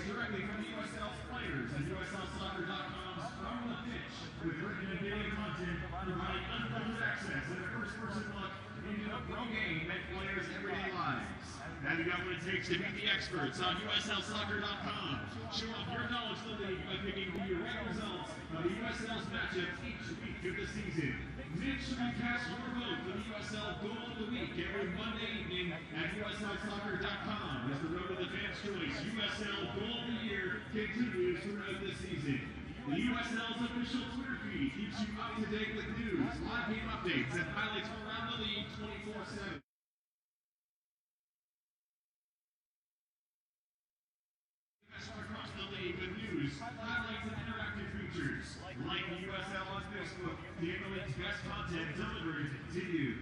directly from the USL's players and USLsoccer.com's From the Pitch, with written and video content providing unfiltered access and a first-person look into the pro game and players' everyday lives. Have you got what it takes to beat the experts on USLsoccer.com? Show off your knowledge of the league by picking the direct results of the USL's matchups each week of the season. Make sure you cast your vote for the USL Goal of the Week every Monday evening at USLsoccer.com as the road to the fans' choice USL Goal of the Year continues throughout the season. The USL's official Twitter feed keeps you up to date with news, live game updates, and highlights from around the league 24/7. Across the league with news, highlights, and interactive features. Like the USL on Facebook, the league's best content delivered to you.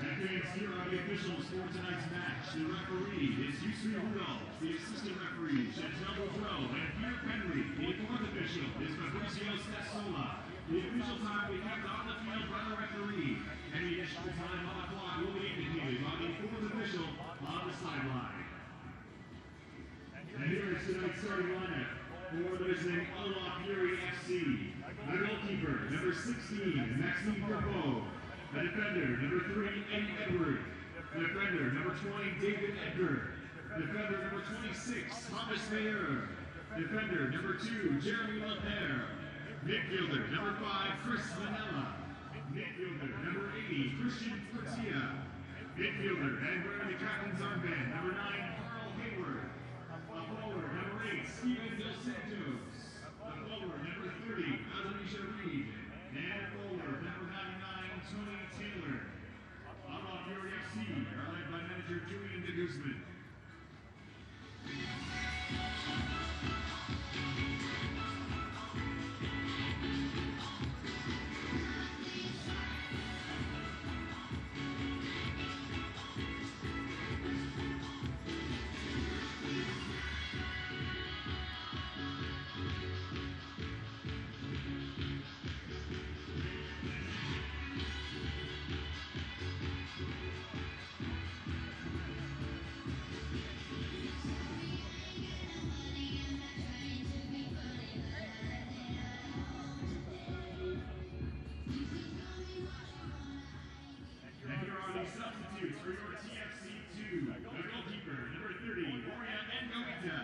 And fans, here are the officials for tonight's match. The referee is Yusri Rudolph. The assistant referee, Chantel Boudreau, and Peter Henry. The fourth official is Fabricio Stassola. The official time we have on the field by the referee. Any additional time on the clock will be indicated by the fourth official on the sideline. And here is tonight's starting lineup for the visiting Ottawa Fury FC. The goalkeeper, number 16, Maxime Verbeau. The defender, number 3, Eddie Edward. The defender, number 20, David Edgar. Defender, number 26, Thomas Mayer. Defender, number 2, Jeremy Lapierre. Midfielder, number 5, Chris Manella. Midfielder, number 80, Christian Portia. Midfielder, and wearing the captain's armband, number 9, Carl Hayward. A forward, number 8, Steven Dos Santos. A forward, number 30, Azanisha Reed. And a forward, number 99, Tony Taylor. Ottawa Fury FC are led by manager Julian de Guzman. Substitutes for your TFC2. The goalkeeper, number 30, Moria Ngoita.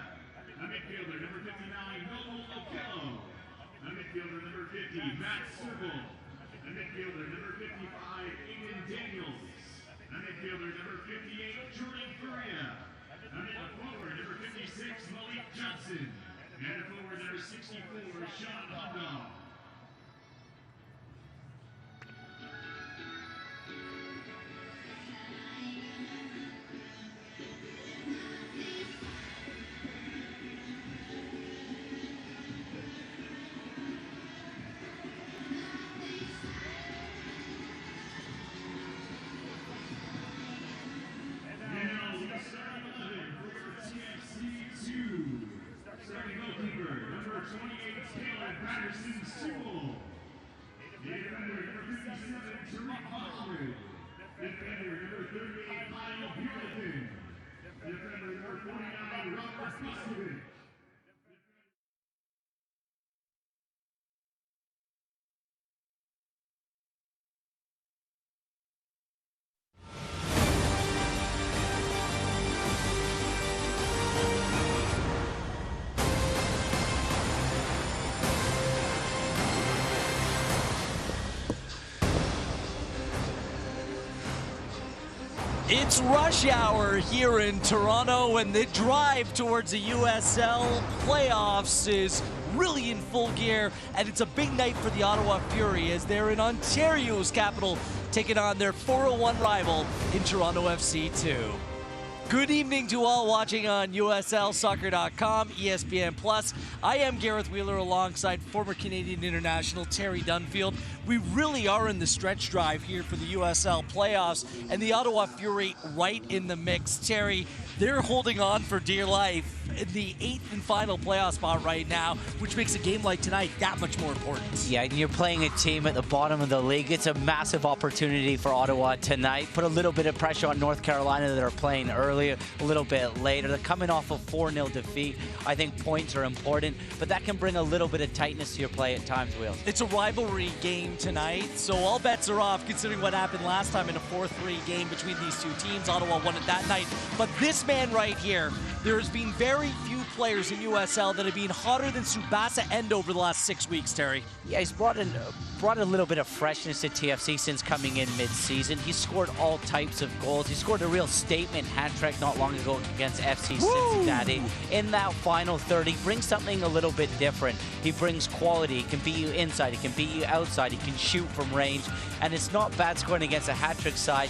A midfielder, number 59, Noel Okello. A midfielder, number 50, Matt Serval. A midfielder, number 55, Aiden Daniels. A midfielder, number 58, Jordan Furia. A forward, number 56, Malik Johnson. And a forward, number 64, Sean Hundal. Starting goalkeeper, number 28, Taylor Patterson Sewell. Defender, number 57, Tariq Hollywood. Defender, number 38, Kyle Buellton. Defender, number 49, Robert Bustovich. It's rush hour here in Toronto, and the drive towards the USL playoffs is really in full gear, and it's a big night for the Ottawa Fury as they're in Ontario's capital taking on their 401 rival in Toronto FC 2. Good evening to all watching on USLsoccer.com, ESPN+. I am Gareth Wheeler alongside former Canadian international Terry Dunfield. We really are in the stretch drive here for the USL playoffs, and the Ottawa Fury right in the mix. Terry, they're holding on for dear life in the 8th and final playoff spot right now, which makes a game like tonight that much more important. Yeah, and you're playing a team at the bottom of the league. It's a massive opportunity for Ottawa tonight. Put a little bit of pressure on North Carolina that are playing earlier, a little bit later. They're coming off a 4-0 defeat. I think points are important, but that can bring a little bit of tightness to your play at times, Wheels. It's a rivalry game tonight, so all bets are off considering what happened last time in a 4-3 game between these two teams. Ottawa won it that night, but this man right here, there has been very few players in USL that have been hotter than Tsubasa Endo over the last 6 weeks, Terry. Yeah, he's brought a little bit of freshness to TFC since coming in mid-season. He's scored all types of goals. He scored a real statement hat-trick not long ago against FC Cincinnati. In that final third, he brings something a little bit different. He brings quality. He can beat you inside. He can beat you outside. He can shoot from range. And it's not bad scoring against a hat-trick side.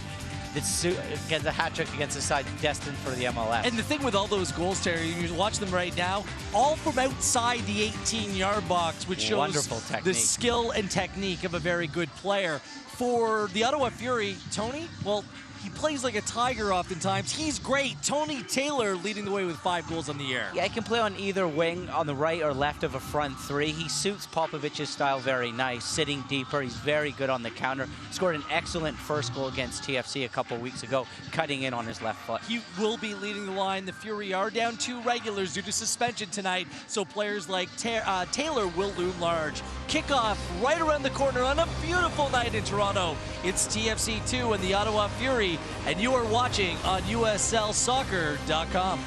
It's against a hat-trick against a side destined for the MLS. And the thing with all those goals, Terry, you watch them right now, all from outside the 18-yard box, which shows the skill and technique of a very good player. For the Ottawa Fury, Tony, well, he plays like a tiger oftentimes. He's great. Tony Taylor leading the way with 5 goals on the year. Yeah, he can play on either wing, on the right or left of a front three. He suits Popovic's style very nice, sitting deeper. He's very good on the counter. Scored an excellent first goal against TFC a couple weeks ago, cutting in on his left foot. He will be leading the line. The Fury are down 2 regulars due to suspension tonight, so players like Taylor will loom large. Kickoff right around the corner on a beautiful night in Toronto. It's TFC 2 and the Ottawa Fury, and you are watching on USLsoccer.com.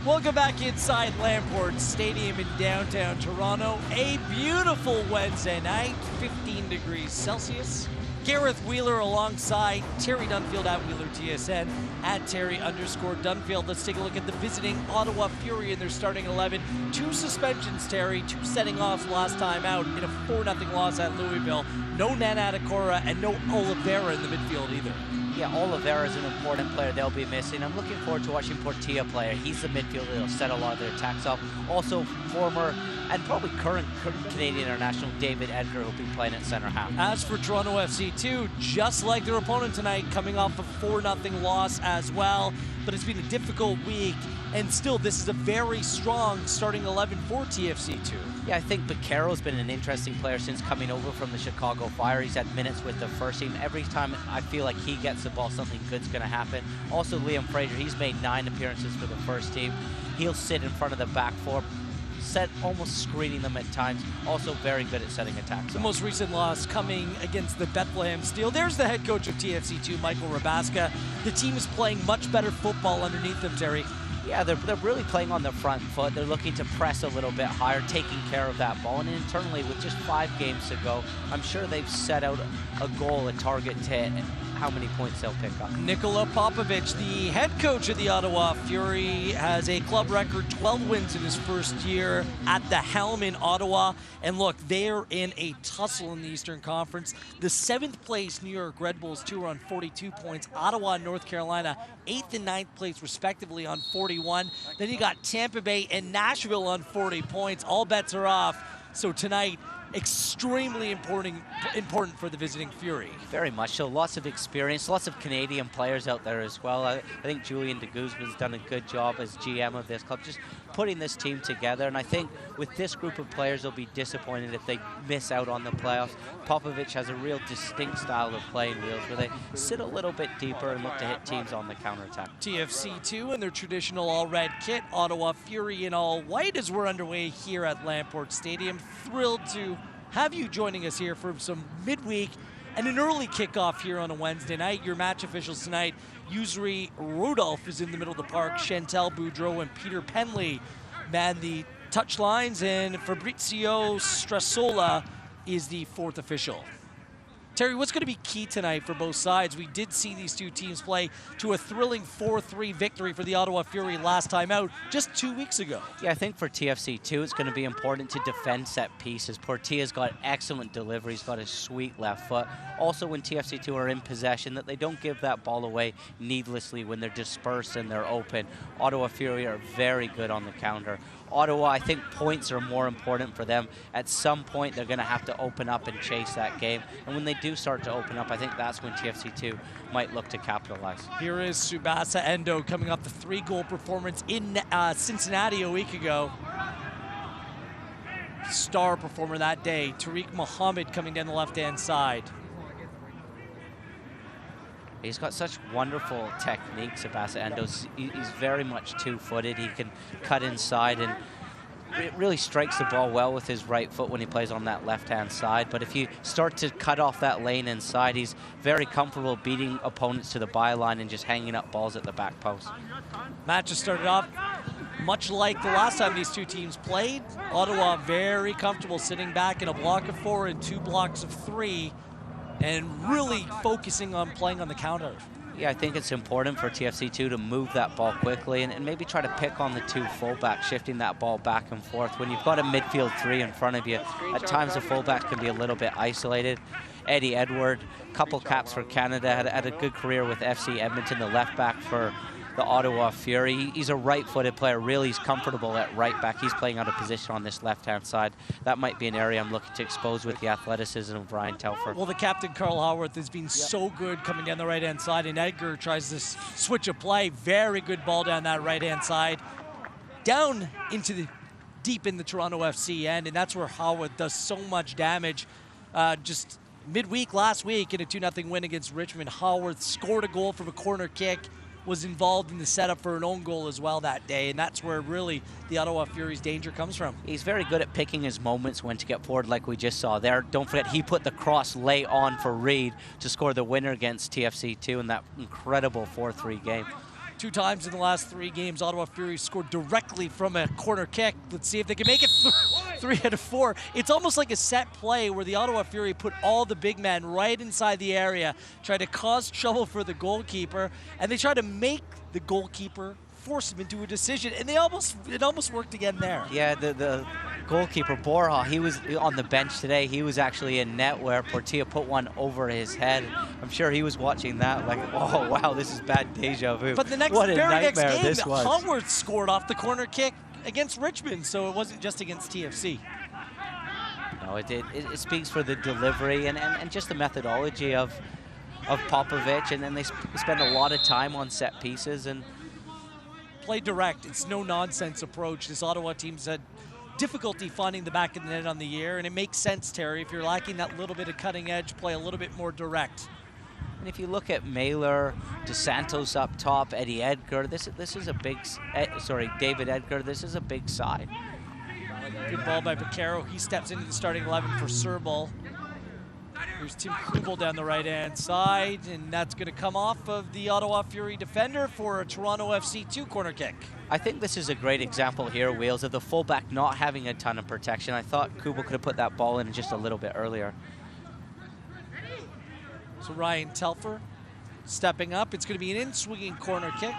Welcome back inside Lamport Stadium in downtown Toronto. A beautiful Wednesday night, 15 degrees Celsius. Gareth Wheeler alongside Terry Dunfield at Wheeler TSN, at Terry_Dunfield. Let's take a look at the visiting Ottawa Fury in their starting 11. 2 suspensions, Terry, 2 setting offs last time out in a 4-0 loss at Louisville. No Nana Adekora and no Oliveira in the midfield either. Yeah, Oliveira is an important player they'll be missing. I'm looking forward to watching Portilla play. He's the midfielder that'll set a lot of their attacks up. Also, former and probably current Canadian international David Edgar will be playing at center half. As for Toronto FC too, just like their opponent tonight, coming off a 4-0 loss as well. But it's been a difficult week, and still this is a very strong starting 11 for TFC2. Yeah, I think Baccaro's been an interesting player since coming over from the Chicago Fire. He's had minutes with the first team. Every time I feel like he gets the ball, something good's going to happen. Also, Liam Fraser, he's made 9 appearances for the first team. He'll sit in front of the back four, almost screening them at times. Also very good at setting attacks. The most recent loss coming against the Bethlehem Steel. There's the head coach of TFC2, Michael Rabaska. The team is playing much better football underneath them, Terry. Yeah, they're really playing on the front foot. They're looking to press a little bit higher, taking care of that ball. And internally, with just 5 games to go, I'm sure they've set out a goal, a target to hit, and how many points they'll pick up. Nikola Popovic, the head coach of the Ottawa Fury, has a club record 12 wins in his first year at the helm in Ottawa. And look, they're in a tussle in the Eastern Conference. The 7th place New York Red Bulls, too, are on 42 points. Ottawa and North Carolina, 8th and 9th place respectively on 41. Then you got Tampa Bay and Nashville on 40 points. All bets are off. So tonight, extremely important for the visiting Fury. Very much so. Lots of experience, lots of Canadian players out there as well. I think Julian de Guzman's done a good job as GM of this club, just putting this team together. And I think with this group of players, they'll be disappointed if they miss out on the playoffs. Popovic has a real distinct style of playing, Wheels, where they sit a little bit deeper and look to hit teams on the counterattack. TFC2 in their traditional all-red kit, Ottawa Fury in all-white as we're underway here at Lamport Stadium. Thrilled to have you joining us here for some midweek and an early kickoff here on a Wednesday night. Your match officials tonight, Yusri Rudolph is in the middle of the park, Chantel Boudreau and Peter Penley man the touch lines, and Fabrizio Strassola is the 4th official. Terry, what's going to be key tonight for both sides? We did see these two teams play to a thrilling 4-3 victory for the Ottawa Fury last time out just 2 weeks ago. Yeah, I think for TFC2, it's going to be important to defend set pieces. Portilla's got excellent deliveries, got a sweet left foot. Also, when TFC2 are in possession, that they don't give that ball away needlessly when they're dispersed and they're open. Ottawa Fury are very good on the counter. Ottawa, I think points are more important for them. At some point, they're going to have to open up and chase that game. And when they do start to open up, I think that's when TFC2 might look to capitalize. Here is Subasa Endo coming off the 3-goal performance in Cincinnati a week ago. Star performer that day. Tariq Muhammad coming down the left-hand side. He's got such wonderful technique, Subasa Endo. He's very much two-footed. He can cut inside and it really strikes the ball well with his right foot when he plays on that left-hand side. But if you start to cut off that lane inside, he's very comfortable beating opponents to the byline and just hanging up balls at the back post. Match has started off much like the last time these two teams played. Ottawa very comfortable sitting back in a block of 4 and 2 blocks of 3. And really focusing on playing on the counter. Yeah, I think it's important for TFC2 to move that ball quickly and maybe try to pick on the 2 fullbacks, shifting that ball back and forth. When you've got a midfield 3 in front of you, at times the fullback can be a little bit isolated. Eddie Edward, couple caps for Canada, had a good career with FC Edmonton, the left back for the Ottawa Fury. He's a right-footed player. Really, he's comfortable at right back. He's playing out of position on this left-hand side. That might be an area I'm looking to expose with the athleticism of Brian Telford. Well, the captain, Carl Howarth, has been so good coming down the right-hand side, and Edgar tries to switch a play. Very good ball down that right-hand side. Down into the deep in the Toronto FC end, and that's where Howarth does so much damage. Just midweek last week in a 2-0 win against Richmond, Howarth scored a goal from a corner kick, was involved in the setup for an own goal as well that day, and that's where really the Ottawa Fury's danger comes from. He's very good at picking his moments when to get forward, like we just saw there. Don't forget, he put the cross lay on for Reed to score the winner against TFC2 in that incredible 4-3 game. 2 times in the last 3 games, Ottawa Fury scored directly from a corner kick. Let's see if they can make it 3 out of 4. It's almost like a set play where the Ottawa Fury put all the big men right inside the area, try to cause trouble for the goalkeeper, and they try to make the goalkeeper force him into a decision, and it almost worked again there. Yeah, the goalkeeper, Borja, he was on the bench today. He was actually in net where Portilla put one over his head. I'm sure he was watching that like, oh, wow, this is bad deja vu. But the next, what a very next nightmare game, this was. Howard scored off the corner kick against Richmond, so it wasn't just against TFC. No, it speaks for the delivery and just the methodology of Popovich, and then they spend a lot of time on set pieces and play direct. It's no nonsense approach. This Ottawa team's had difficulty finding the back of the net on the year, and it makes sense, Terry, if you're lacking that little bit of cutting edge, play a little bit more direct. And if you look at Mailer, DeSantos up top, Eddie Edgar, this is a big, David Edgar, this is a big side. Good ball by Vaquero. He steps into the starting 11 for Serbal. There's Tim Kubel down the right-hand side, and that's going to come off of the Ottawa Fury defender for a Toronto FC 2 corner kick. I think this is a great example here, Wheels, of the fullback not having a ton of protection. I thought Kubel could have put that ball in just a little bit earlier. So Ryan Telfer stepping up. It's going to be an in-swinging corner kick.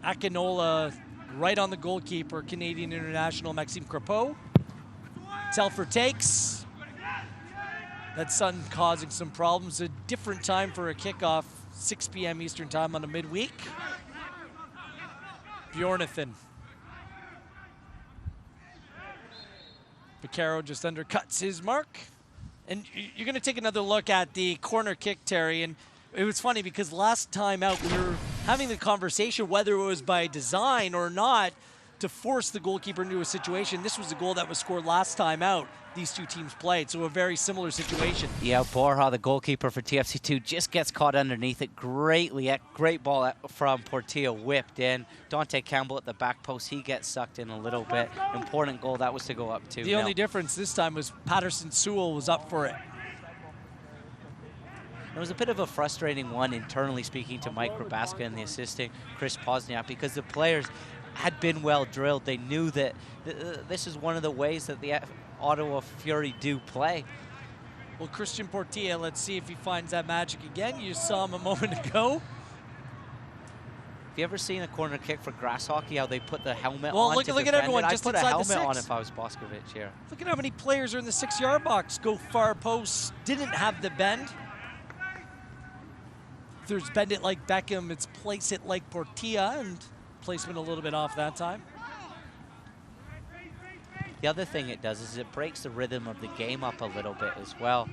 Akinola right on the goalkeeper, Canadian international Maxime Crepeau. Telfer takes. That sun causing some problems. A different time for a kickoff, 6 p.m. Eastern time on a midweek. Bjornathan. Vaquero just undercuts his mark. And you're going to take another look at the corner kick, Terry, and it was funny because last time out we were having the conversation whether it was by design or not to force the goalkeeper into a situation. This was a goal that was scored last time out these two teams played, so a very similar situation. Yeah, Borja, the goalkeeper for TFC2, just gets caught underneath it greatly. Great ball from Portilla, whipped in. Dante Campbell at the back post, he gets sucked in a little bit. Important goal, that was to go up 2-0. The only difference this time was Patterson Sewell was up for it. It was a bit of a frustrating one, internally speaking, to Mike Rabaska and the assistant Chris Pozniak, because the players had been well drilled. They knew that this is one of the ways that the Ottawa Fury do play. Well, Christian Portilla, let's see if he finds that magic again. You saw him a moment ago. Have you ever seen a corner kick for grass hockey, how they put the helmet on? Well, look at everyone I'd just put a inside the helmet 6. on if I was Boscovich here. Look at how many players are in the 6-yard box. Go far post, didn't have the bend. If there's bend it like Beckham, it's place it like Portilla, and placement a little bit off that time. The other thing it does is it breaks the rhythm of the game up a little bit as well.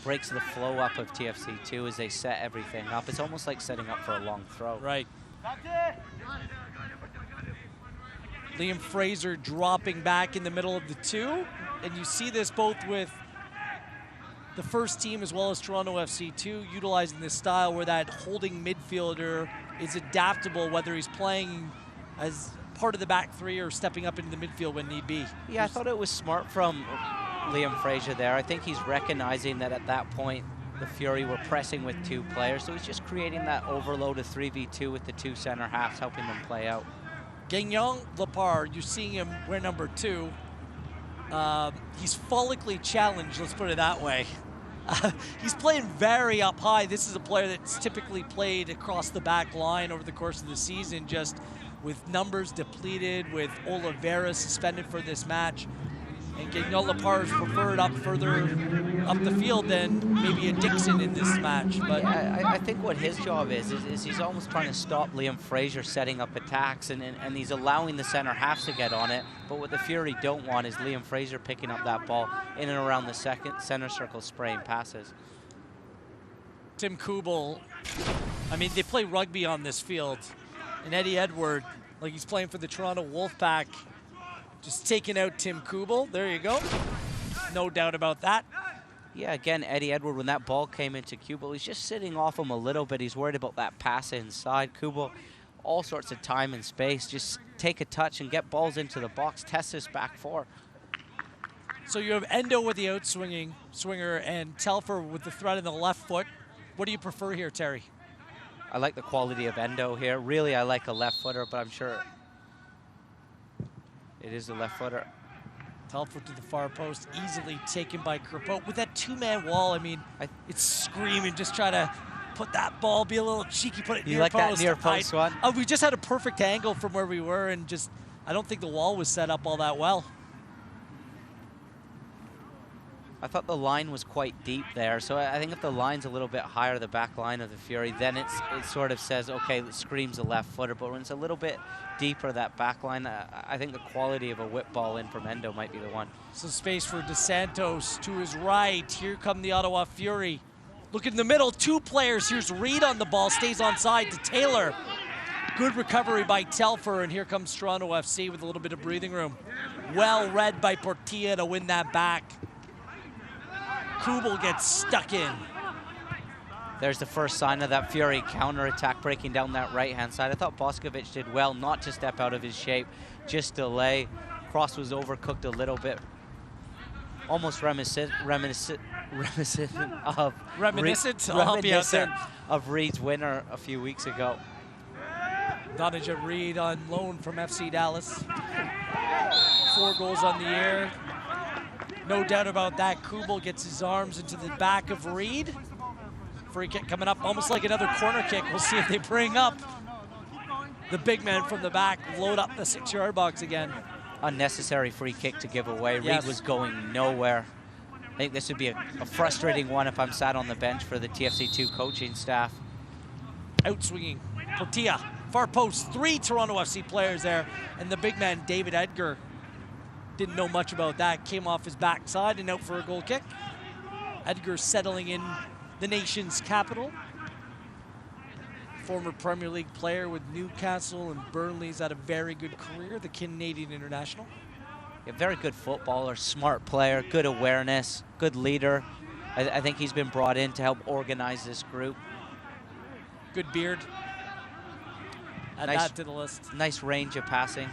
Breaks the flow up of TFC2 as they set everything up. It's almost like setting up for a long throw. Right. Liam Fraser dropping back in the middle of the 2. And you see this both with the first team as well as Toronto FC2 utilizing this style where that holding midfielder is adaptable, whether he's playing as part of the back 3 or stepping up into the midfield when need be. Yeah, I thought it was smart from Liam Fraser there. I think he's recognizing that at that point the Fury were pressing with 2 players, so he's just creating that overload of 3v2 with the 2 center halves, helping them play out. Gagnon Lepar, you're seeing him wear number 2. He's follically challenged, let's put it that way. He's playing very up high. This is a player that's typically played across the back line over the course of the season, just with numbers depleted, with Oliveira suspended for this match. And Gagnon Lepar is preferred up further up the field than maybe a Dixon in this match. But yeah, I think what his job is he's almost trying to stop Liam Fraser setting up attacks, and he's allowing the center halves to get on it. But what the Fury don't want is Liam Fraser picking up that ball in and around the center circle, spraying passes. Tim Kubel, I mean, they play rugby on this field. And Eddie Edward, like he's playing for the Toronto Wolfpack, just taking out Tim Kubel. There you go. No doubt about that. Yeah, again, Eddie Edward, when that ball came into Kubel, he's just sitting off him a little bit. He's worried about that pass inside. Kubel, all sorts of time and space. Just take a touch and get balls into the box. Test this back 4. So you have Endo with the outswinging swinger and Telfer with the threat in the left foot. What do you prefer here, Terry? I like the quality of Endo here. Really, I like a left footer, but I'm sure it is a left footer. Telfer to the far post, easily taken by Crepeau. With that 2-man wall, I mean, it's screaming, just try to put that ball, be a little cheeky, put it near like post. that near post one? We just had a perfect angle from where we were, and just, I don't think the wall was set up all that well. I thought the line was quite deep there, so I think if the line's a little bit higher, the back line of the Fury, then it sort of says, okay, it screams a left footer, but when it's a little bit deeper, that back line, I think the quality of a whip ball in from Endo might be the one. Some space for DeSantos to his right. Here come the Ottawa Fury. Look in the middle, 2 players. Here's Reed on the ball, stays onside to Taylor. Good recovery by Telfer, and here comes Toronto FC with a little bit of breathing room. Well read by Portilla to win that back. Kubel gets stuck in. There's the first sign of that Fury counterattack breaking down that right-hand side. I thought Boskovic did well not to step out of his shape, just delay. Cross was overcooked a little bit. Almost reminiscent of Reed's winner a few weeks ago. Donijah Reed on loan from FC Dallas. 4 goals on the year. No doubt about that. Kubel gets his arms into the back of Reed. Free kick coming up, almost like another corner kick. We'll see if they bring up the big man from the back, load up the 6-yard box again. Unnecessary free kick to give away. Yes. Reed was going nowhere. I think this would be a frustrating one if I'm sat on the bench for the TFC2 coaching staff. Outswinging Portilla, far post, 3 Toronto FC players there, and the big man David Edgar didn't know much about that. Came off his backside and out for a goal kick. Edgar settling in the nation's capital. Former Premier League player with Newcastle and Burnley's had a very good career, the Canadian international. A very good footballer, smart player, good awareness, good leader. I think he's been brought in to help organize this group. Good beard. Add that to the list. Nice range of passing.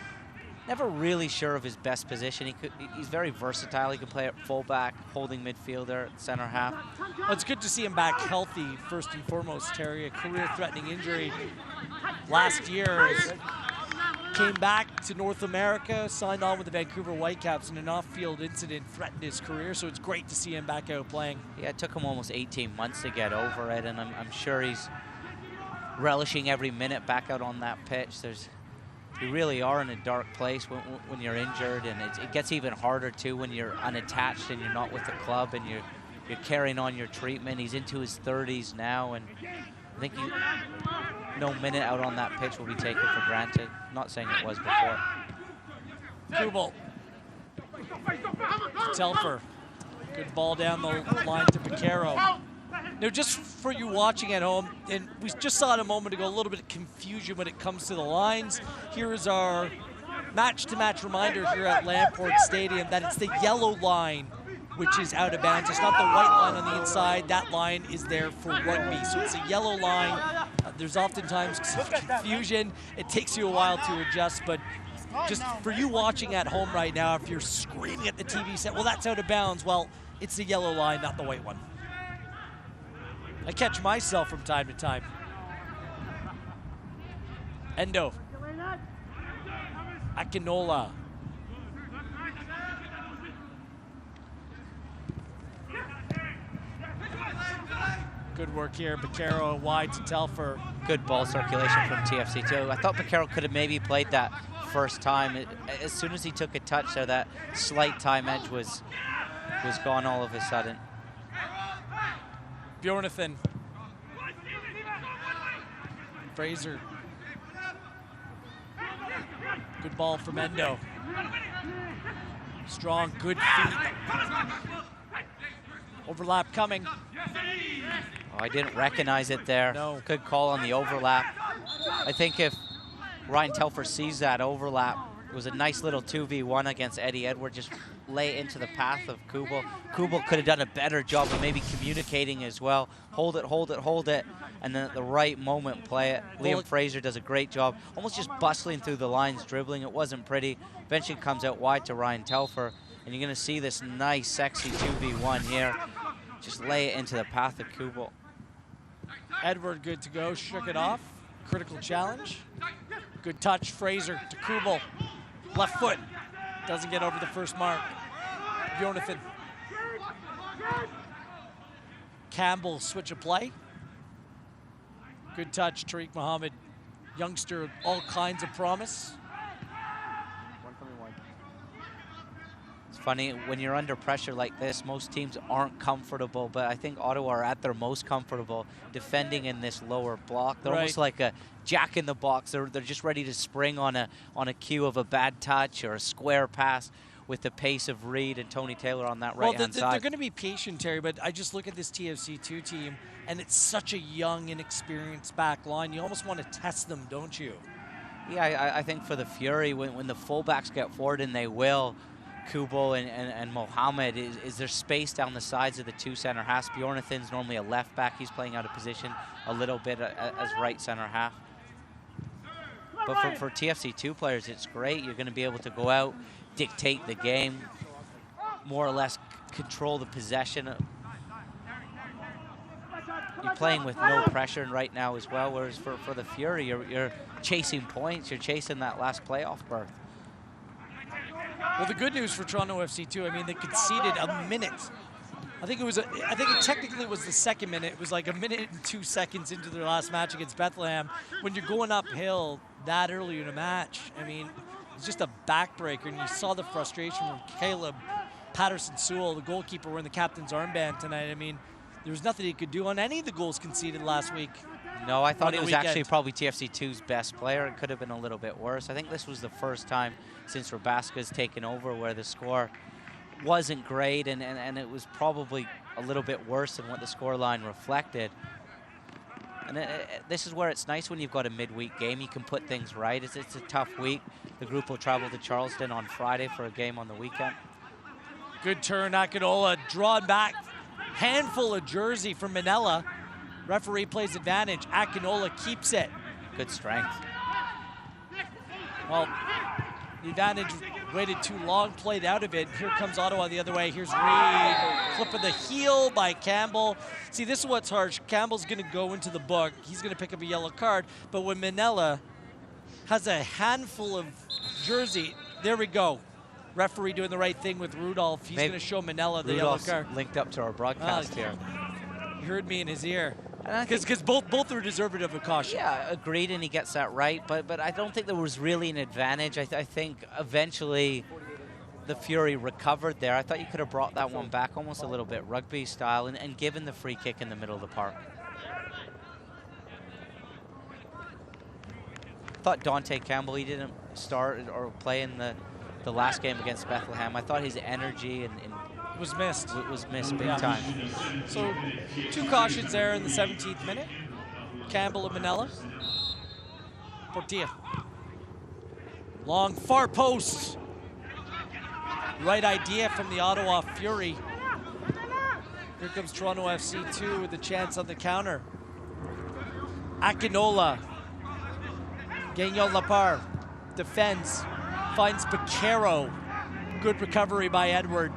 Never really sure of his best position. He's very versatile. He can play at fullback, holding midfielder, center half. Well, it's good to see him back healthy, first and foremost, Terry. A career-threatening injury last year. Came back to North America, signed on with the Vancouver Whitecaps, and an off-field incident threatened his career, so it's great to see him back out playing. Yeah, it took him almost 18 months to get over it, and I'm sure he's relishing every minute back out on that pitch. You really are in a dark place when you're injured, and it gets even harder too when you're unattached and you're not with the club and you're carrying on your treatment. He's into his 30s now, and I think no minute out on that pitch will be taken for granted. Not saying it was before. Kubel. Telfer. Good ball down the line to Piquero. Now, just for you watching at home, and we just saw it a moment ago, a little bit of confusion when it comes to the lines. Here is our match-to-match reminder here at Lamport Stadium that it's the yellow line which is out of bounds. It's not the white line on the inside. That line is there for rugby. So it's a yellow line. There's oftentimes confusion. It takes you a while to adjust, but just for you watching at home right now, if you're screaming at the TV set, well, that's out of bounds. Well, it's the yellow line, not the white one. I catch myself from time to time. Endo. Akinola. Good work here. Piquero wide to Telfer. Good ball circulation from TFC too. I thought Piquero could have maybe played that first time. As soon as he took a touch there, that slight time edge was gone all of a sudden. Bjornathan. Fraser. Good ball from Endo. Strong, good feet. Overlap coming. Oh, I didn't recognize it there. No. Good call on the overlap. I think if Ryan Telfer sees that overlap, it was a nice little 2v1 against Eddie Edward. Just lay into the path of Kubel. Kubel could have done a better job of maybe communicating as well. Hold it, hold it, hold it, and then at the right moment play it. Liam Fraser does a great job, almost just bustling through the lines, dribbling. It wasn't pretty. Eventually comes out wide to Ryan Telfer, and you're going to see this nice, sexy 2v1 here. Just lay it into the path of Kubel. Edward good to go, shook it off. Critical challenge. Good touch, Fraser to Kubel. Left foot, doesn't get over the first mark. Bjornathan. Campbell switch of play. Good touch, Tariq Muhammad. Youngster, all kinds of promise. It's funny, when you're under pressure like this, most teams aren't comfortable, but I think Ottawa are at their most comfortable defending in this lower block. They're almost like a jack in the box. They're just ready to spring on a cue of a bad touch or a square pass with the pace of Reed and Tony Taylor on that right-hand side. They're going to be patient, Terry, but I just look at this TFC2 team, and it's such a young, inexperienced back line. You almost want to test them, don't you? Yeah, I think for the Fury, when the fullbacks get forward, and they will, Kubo and Mohamed, is there space down the sides of the two center halves? Bjornathan's normally a left back. He's playing out of position a little bit as right center half. But for TFC2 players, it's great. You're going to be able to go out, dictate the game, more or less control the possession. You're playing with no pressure right now as well, whereas for the Fury, you're chasing points. You're chasing that last playoff berth. Well, the good news for Toronto FC too, I mean, they conceded a minute. I think it technically was the second minute. It was like a minute and 2 seconds into their last match against Bethlehem. When you're going uphill that early in a match, I mean, it's just a backbreaker, and you saw the frustration from Caleb Patterson-Sewell, the goalkeeper, wearing the captain's armband tonight. I mean, there was nothing he could do on any of the goals conceded last week. No, I thought he was actually probably TFC2's best player. It could have been a little bit worse. I think this was the first time since Rabaska's taken over where the score wasn't great, and it was probably a little bit worse than what the scoreline reflected. And this is where it's nice when you've got a midweek game. You can put things right. It's a tough week. The group will travel to Charleston on Friday for a game on the weekend. Good turn, Akinola, drawn back. Handful of jersey from Manila. Referee plays advantage. Akinola keeps it. Good strength. Well, the advantage waited too long, played out of it. Here comes Ottawa the other way. Here's Reed. Clip of the heel by Campbell. See, this is what's harsh. Campbell's going to go into the book. He's going to pick up a yellow card. But when Manila has a handful of jersey, there we go. Referee doing the right thing with Rudolph. He's going to show Manila the yellow card. Linked up to our broadcast here. He heard me in his ear. Because both are deserving of a caution. Yeah, agreed, and he gets that right. But I don't think there was really an advantage. I think eventually the Fury recovered there. I thought you could have brought that one back almost a little bit rugby style and given the free kick in the middle of the park. I thought Dante Campbell, he didn't start or play in the last game against Bethlehem. I thought his energy and was missed. It was missed big time. So 2 cautions there in the 17th minute. Campbell and Manila. Portilla. Long far post. Right idea from the Ottawa Fury. Here comes Toronto FC2 with a chance on the counter. Akinola. Gagnon Lapar defends. Finds Baquero. Good recovery by Edward.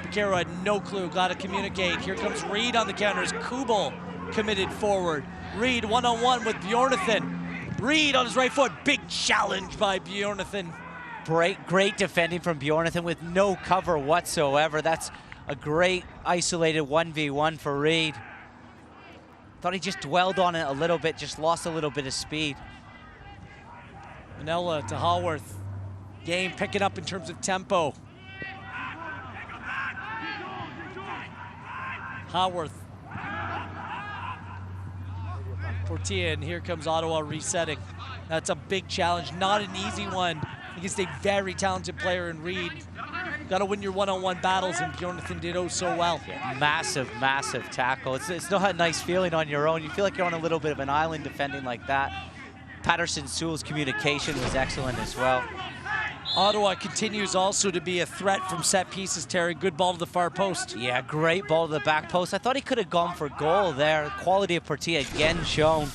Baquero had no clue, got to communicate. Here comes Reed on the counters. Kubel committed forward. Reed one-on-one with Bjornathan. Reed on his right foot, big challenge by Bjornathan. Great defending from Bjornathan with no cover whatsoever. That's a great isolated 1v1 for Reed. Thought he just dwelled on it a little bit, just lost a little bit of speed. Manila to Haworth. Game picking up in terms of tempo. Haworth. Portilla, and here comes Ottawa resetting. That's a big challenge, not an easy one against a very talented player in Reed. Got to win your one-on-one battles, and Bjornathan did oh so well. Yeah, massive tackle. It's not a nice feeling on your own. You feel like you're on a little bit of an island defending like that. Patterson-Sewell's communication was excellent as well. Ottawa continues also to be a threat from set pieces, Terry. Good ball to the far post. Yeah, great ball to the back post. I thought he could have gone for goal there. Quality of Portilla again shown.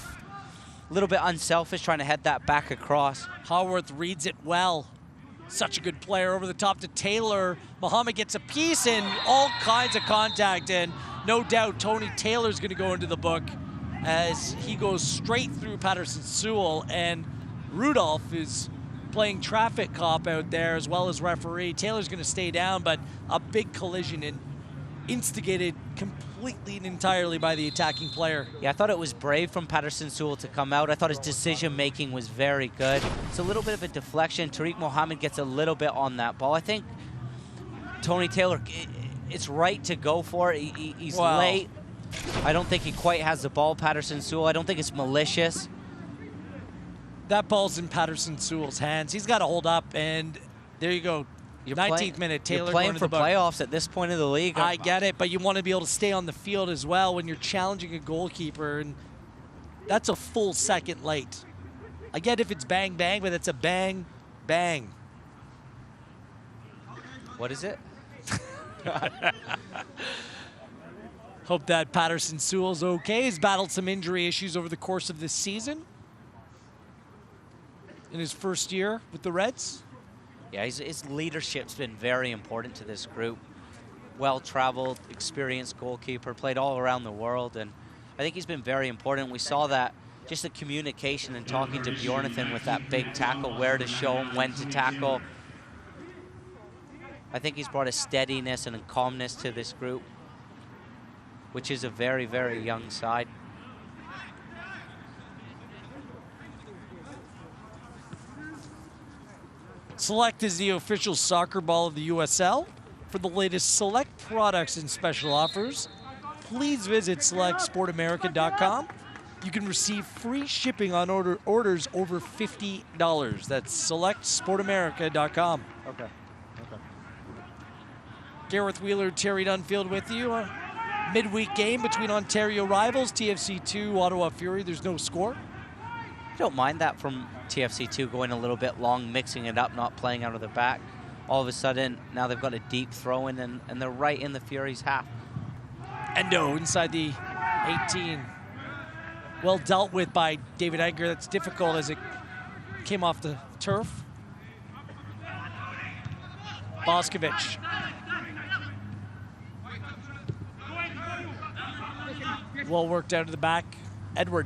A little bit unselfish trying to head that back across. Haworth reads it well. Such a good player over the top to Taylor. Muhammad gets a piece and all kinds of contact, and no doubt Tony Taylor's going to go into the book as he goes straight through Patterson-Sewell, and Rudolph is playing traffic cop out there as well as referee. Taylor's going to stay down, but a big collision and instigated completely and entirely by the attacking player. Yeah, I thought it was brave from Patterson Sewell to come out. I thought his decision-making was very good. It's a little bit of a deflection. Tariq Mohammed gets a little bit on that ball. I think Tony Taylor, it's right to go for it. He's late. I don't think he quite has the ball, Patterson Sewell. I don't think it's malicious. That ball's in Patterson Sewell's hands. He's got to hold up, and there you go. 19th minute, Taylor You're playing going for to the playoffs at this point of the league. I get it, but you want to be able to stay on the field as well when you're challenging a goalkeeper, and that's a full second late. I get if it's bang, bang, but it's a bang, bang. What is it? Hope that Patterson Sewell's okay. He's battled some injury issues over the course of this season. In his first year with the Reds. Yeah, his leadership's been very important to this group. Well-traveled, experienced goalkeeper, played all around the world, and I think he's been very important. We saw that, just the communication and talking to Bjornathan with that big tackle, where to show him, when to tackle. I think he's brought a steadiness and a calmness to this group, which is a very, very young side. Select is the official soccer ball of the USL. For the latest Select products and special offers, please visit selectsportamerica.com. You can receive free shipping on orders over $50. That's selectsportamerica.com. Okay. Gareth Wheeler, Terry Dunfield with you. A midweek game between Ontario rivals, TFC 2, Ottawa Fury. There's no score. I don't mind that from TFC2 going a little bit long, mixing it up, not playing out of the back. All of a sudden, now they've got a deep throw in, and they're right in the Fury's half. Endo inside the 18. Well dealt with by David Edgar. That's difficult as it came off the turf. Boscovich. Well worked out of the back. Edward.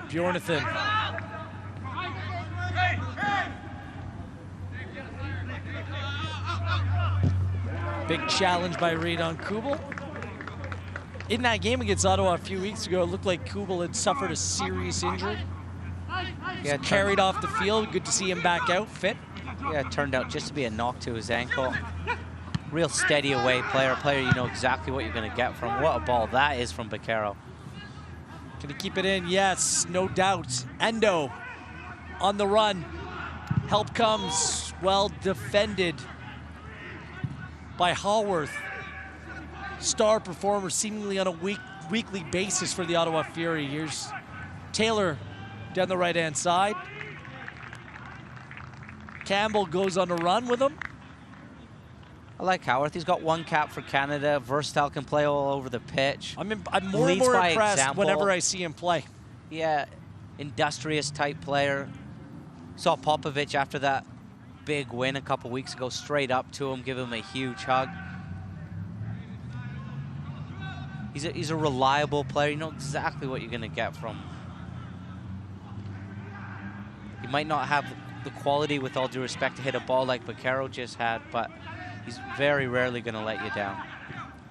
Bjornathan. Big challenge by Reed on Kubel. In that game against Ottawa a few weeks ago, it looked like Kubel had suffered a serious injury. Yeah, carried off the field. Good to see him back out, fit. Yeah, it turned out just to be a knock to his ankle. Real steady away player you know exactly what you're going to get from. What a ball that is from Baquero. Can he keep it in? Yes, no doubt. Endo on the run. Help comes, well defended by Haworth. Star performer seemingly on a weekly basis for the Ottawa Fury. Here's Taylor down the right-hand side. Campbell goes on a run with him. I like Haworth. He's got one cap for Canada. Versatile, can play all over the pitch. I'm more and more impressed whenever I see him play. Yeah, industrious type player. Saw Popovich after that big win a couple weeks ago, straight up to him, give him a huge hug. He's a reliable player. You know exactly what you're going to get from him. He might not have the quality, with all due respect, to hit a ball like Baquero just had, but he's very rarely going to let you down.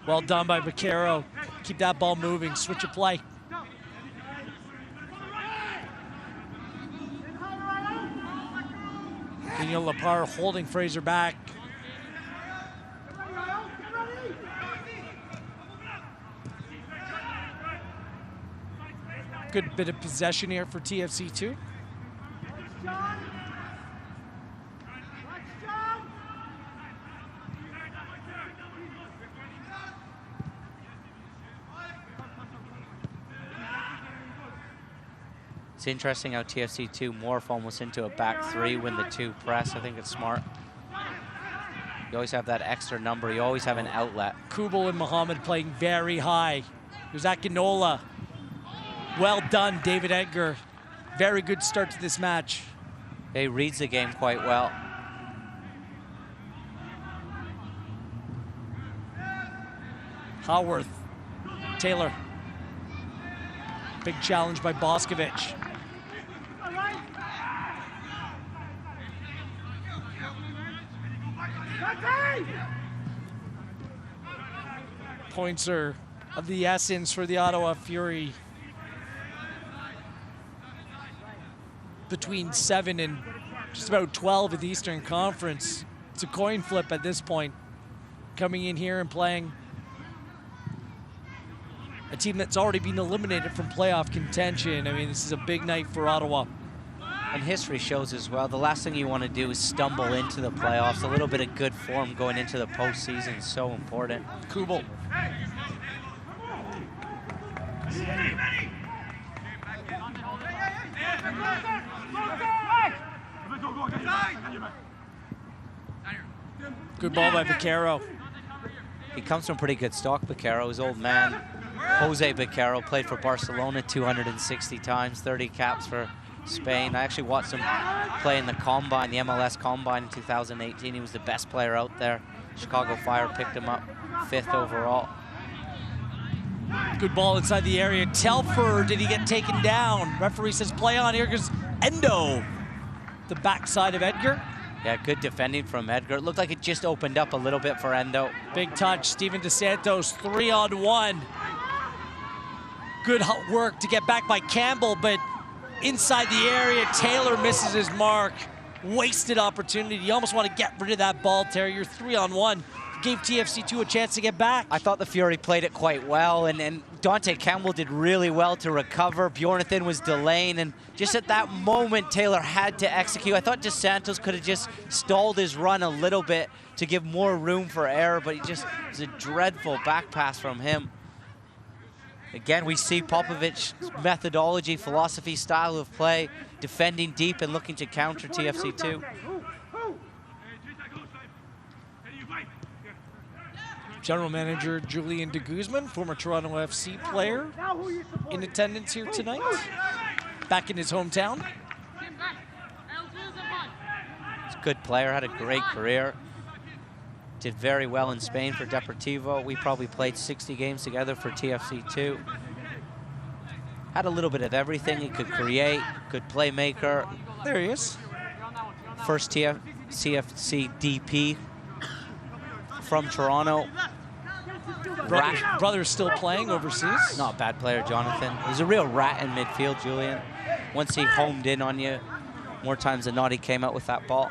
Well done by Baquero. Keep that ball moving. Switch of play. Daniel Lepar holding Fraser back. Good bit of possession here for TFC2. It's interesting how TFC2 morph almost into a back three when the two press. I think it's smart. You always have that extra number. You always have an outlet. Kubel and Mohammed playing very high. There's Akinola. Well done, David Edgar. Very good start to this match. He reads the game quite well. Haworth. Taylor. Big challenge by Boscovich. Points are of the essence for the Ottawa Fury. Between 7 and just about 12 in the Eastern Conference. It's a coin flip at this point. Coming in here and playing a team that's already been eliminated from playoff contention. I mean, this is a big night for Ottawa. And history shows as well, the last thing you want to do is stumble into the playoffs. A little bit of good form going into the postseason is so important. Kubel. Good ball by Vaquero. He comes from pretty good stock, Vaquero. His old man, Jose Vaquero, played for Barcelona 260 times, 30 caps for Spain. I actually watched him play in the Combine, the MLS Combine in 2018. He was the best player out there. Chicago Fire picked him up 5th overall. Good ball inside the area. Telfer, did he get taken down? Referee says play on. Here goes Endo. The backside of Edgar. Yeah, good defending from Edgar. It looked like it just opened up a little bit for Endo. Big touch. Steven DeSantos, 3-on-1. Good work to get back by Campbell, but inside the area, Taylor misses his mark. Wasted opportunity. You almost want to get rid of that ball, Terry. You're 3-on-1. Gave TFC2 a chance to get back. I thought the Fury played it quite well, and Dante Campbell did really well to recover. Bjornathan was delaying, and just at that moment, Taylor had to execute. I thought DeSantos could have just stalled his run a little bit to give more room for error, but it was a dreadful back pass from him. Again, we see Popovic's methodology, philosophy, style of play, defending deep and looking to counter TFC2. General Manager Julian de Guzman, former Toronto FC player, in attendance here tonight, back in his hometown. He's a good player, had a great career. Did very well in Spain for Deportivo. We probably played 60 games together for TFC2. Had a little bit of everything. He could create, good playmaker. There he is. First CFC DP from Toronto. Brother's still playing overseas. Not a bad player, Jonathan. He's a real rat in midfield, Julian. Once he homed in on you, more times than not, he came out with that ball.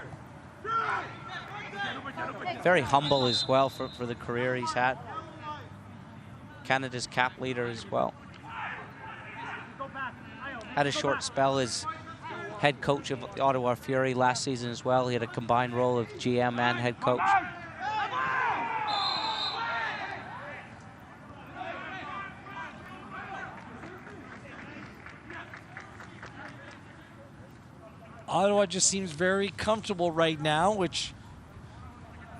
Very humble as well for the career he's had. Canada's cap leader as well. Had a short spell as head coach of the Ottawa Fury last season as well. He had a combined role of GM and head coach. Ottawa just seems very comfortable right now, which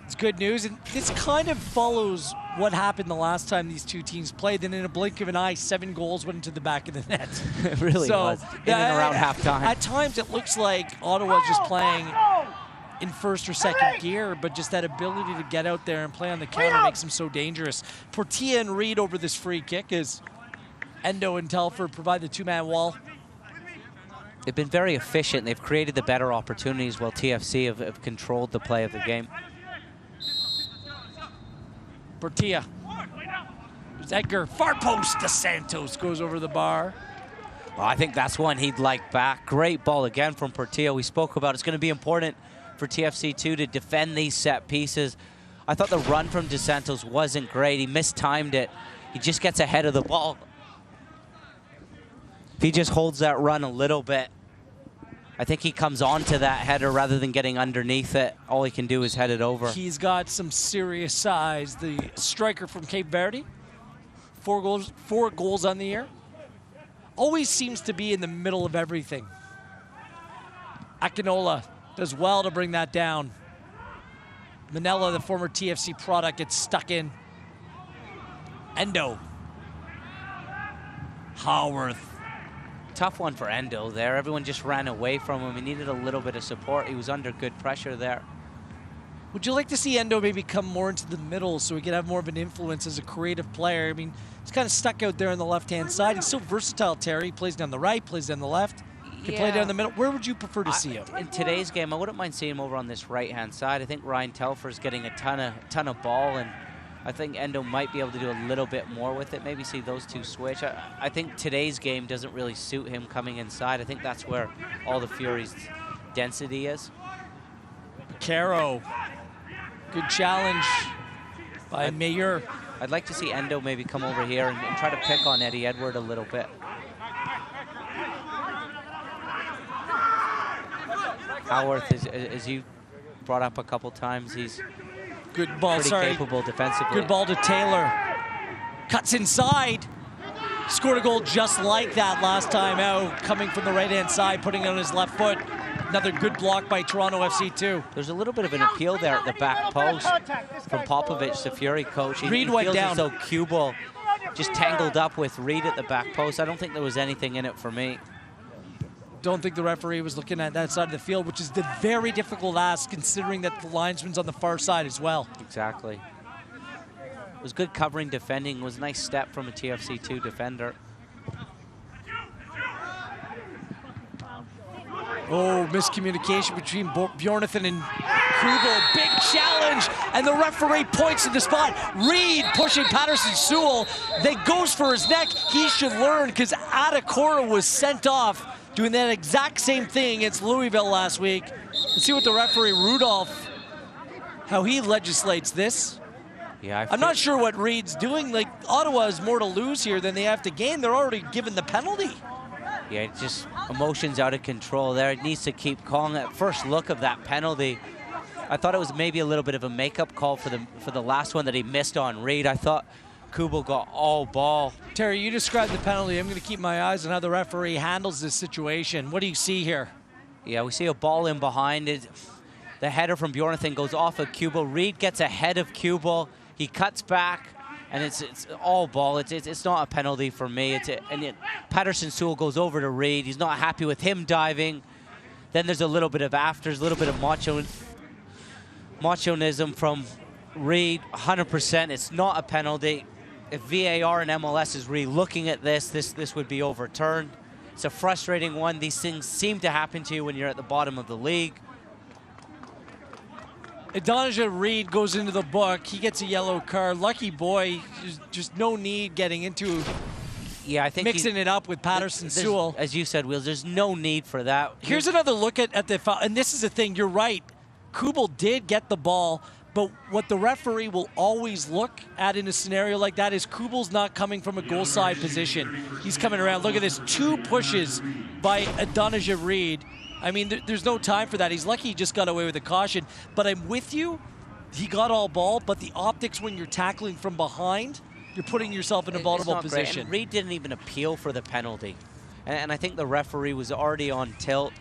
is good news. And this kind of follows what happened the last time these two teams played. And in a blink of an eye, 7 goals went into the back of the net. It really was. In and around halftime. At times, it looks like Ottawa's just playing in first or second gear, but just that ability to get out there and play on the counter makes them so dangerous. Portilla and Reed over this free kick as Endo and Telford provide the 2-man wall. They've been very efficient. They've created the better opportunities while TFC have controlled the play of the game. Portilla. There's Edgar. Far post. DeSantos goes over the bar. Well, I think that's one he'd like back. Great ball again from Portilla. We spoke about it's going to be important for TFC2 to defend these set pieces. I thought the run from DeSantos wasn't great. He mistimed it. He just gets ahead of the ball. If he just holds that run a little bit, I think he comes onto that header rather than getting underneath it. All he can do is head it over. He's got some serious size. The striker from Cape Verde, 4 goals on the year. Always seems to be in the middle of everything. Akinola does well to bring that down. Manella, the former TFC product, gets stuck in. Endo. Howarth. Tough one for Endo there. Everyone just ran away from him. He needed a little bit of support. He was under good pressure there. Would you like to see Endo maybe come more into the middle so he could have more of an influence as a creative player? I mean, he's kind of stuck out there on the left-hand side. He's so versatile, Terry. He plays down the right, plays down the left. Can play down the middle. Where would you prefer to see him? In today's game, I wouldn't mind seeing him over on this right-hand side. I think Ryan Telfer's getting a ton of ball, and I think Endo might be able to do a little bit more with it, maybe see those two switch. I think today's game doesn't really suit him coming inside. I think that's where all the Fury's density is. Caro, good challenge by Mayer. I'd like to see Endo maybe come over here and try to pick on Eddie Edward a little bit. Howarth, as you brought up a couple times, he's good ball, pretty capable defensively. Good ball to Taylor. Cuts inside. Scored a goal just like that last time out, coming from the right-hand side, putting it on his left foot. Another good block by Toronto FC too. There's a little bit of an appeal there at the back post from Popovich, the Fury coach. Reed went feels down. As though Kubel just tangled up with Reed at the back post. I don't think there was anything in it for me. Don't think the referee was looking at that side of the field, which is the very difficult ask considering that the linesman's on the far side as well. Exactly. It was good covering, defending. It was a nice step from a TFC2 defender. Oh, miscommunication between Bjornathan and Kubel. Big challenge, and the referee points to the spot. Reed pushing Patterson-Sewell. They goes for his neck. He should learn because Adekora was sent off doing that exact same thing against Louisville last week. Let's see what the referee, Rudolph, how he legislates this. Yeah, I'm not sure what Reed's doing. Like, Ottawa has more to lose here than they have to gain. They're already given the penalty. Yeah, just emotions out of control there. It needs to keep calling it. First look of that penalty, I thought it was maybe a little bit of a makeup call for the last one that he missed on Reed. I thought Kubel got all ball. Terry, you described the penalty. I'm going to keep my eyes on how the referee handles this situation. What do you see here? Yeah, we see a ball in behind it. The header from Bjornathan goes off of Kubel. Reed gets ahead of Kubel. He cuts back, and it's all ball. It's not a penalty for me. Patterson-Sewell goes over to Reed. He's not happy with him diving. Then there's a little bit of afters, a little bit of machonism from Reed. 100%, it's not a penalty. If VAR and MLS is really looking at this would be overturned. It's a frustrating one. These things seem to happen to you when you're at the bottom of the league. Adonijah Reed goes into the book. He gets a yellow card. Lucky boy, just no need getting into mixing it up with Patterson-Sewell. As you said, Wheels, there's no need for that. Here's another look at the foul. And this is the thing, you're right. Kubel did get the ball, but what the referee will always look at in a scenario like that is Kubel's not coming from a goal side position. He's coming around. Look at this, 2 pushes by Adonijah Reed. I mean, there's no time for that. He's lucky he just got away with a caution. But I'm with you. He got all ball, but the optics when you're tackling from behind, you're putting yourself in a vulnerable position. And Reed didn't even appeal for the penalty. And I think the referee was already on tilt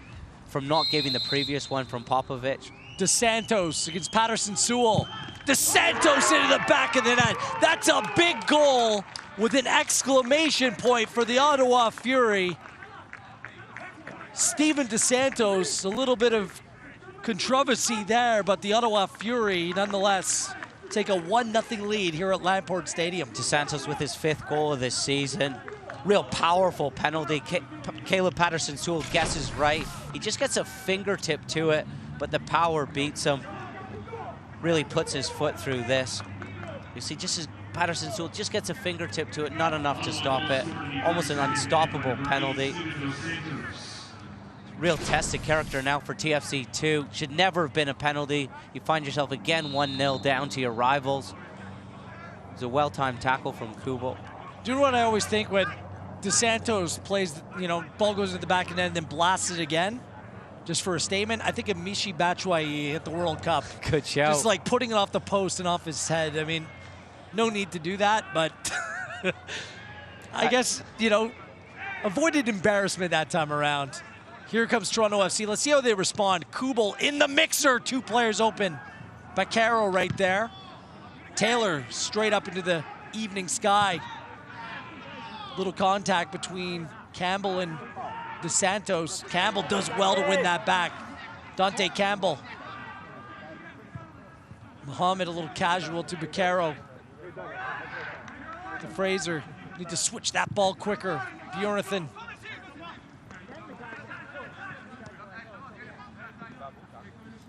from not giving the previous one from Popovich. DeSantos against Patterson-Sewell. DeSantos into the back of the net. That's a big goal with an exclamation point for the Ottawa Fury. Steven DeSantos, a little bit of controversy there, but the Ottawa Fury nonetheless take a 1-0 lead here at Lamport Stadium. DeSantos with his 5th goal of this season. Real powerful penalty. Caleb Patterson-Sewell guesses right. He just gets a fingertip to it, but the power beats him. Really puts his foot through this. You see, just as Patterson-Sewell just gets a fingertip to it, not enough to stop it. Almost an unstoppable penalty. Real test of character now for TFC2. Should never have been a penalty. You find yourself again 1-0 down to your rivals. It's a well-timed tackle from Kubel. Do you know what I always think when DeSantos plays, ball goes into the back and then blasts it again, just for a statement? I think of Michy Batshuayi at the World Cup. Good shout. Just like putting it off the post and off his head. I mean, no need to do that, but I guess, avoided embarrassment that time around. Here comes Toronto FC. Let's see how they respond. Kubel in the mixer. 2 players open. Baccaro right there. Taylor straight up into the evening sky. Little contact between Campbell and DeSantos. Campbell does well to win that back. Dante Campbell. Mohamed a little casual to Baccaro. To Fraser. Need to switch that ball quicker. Bjornathan.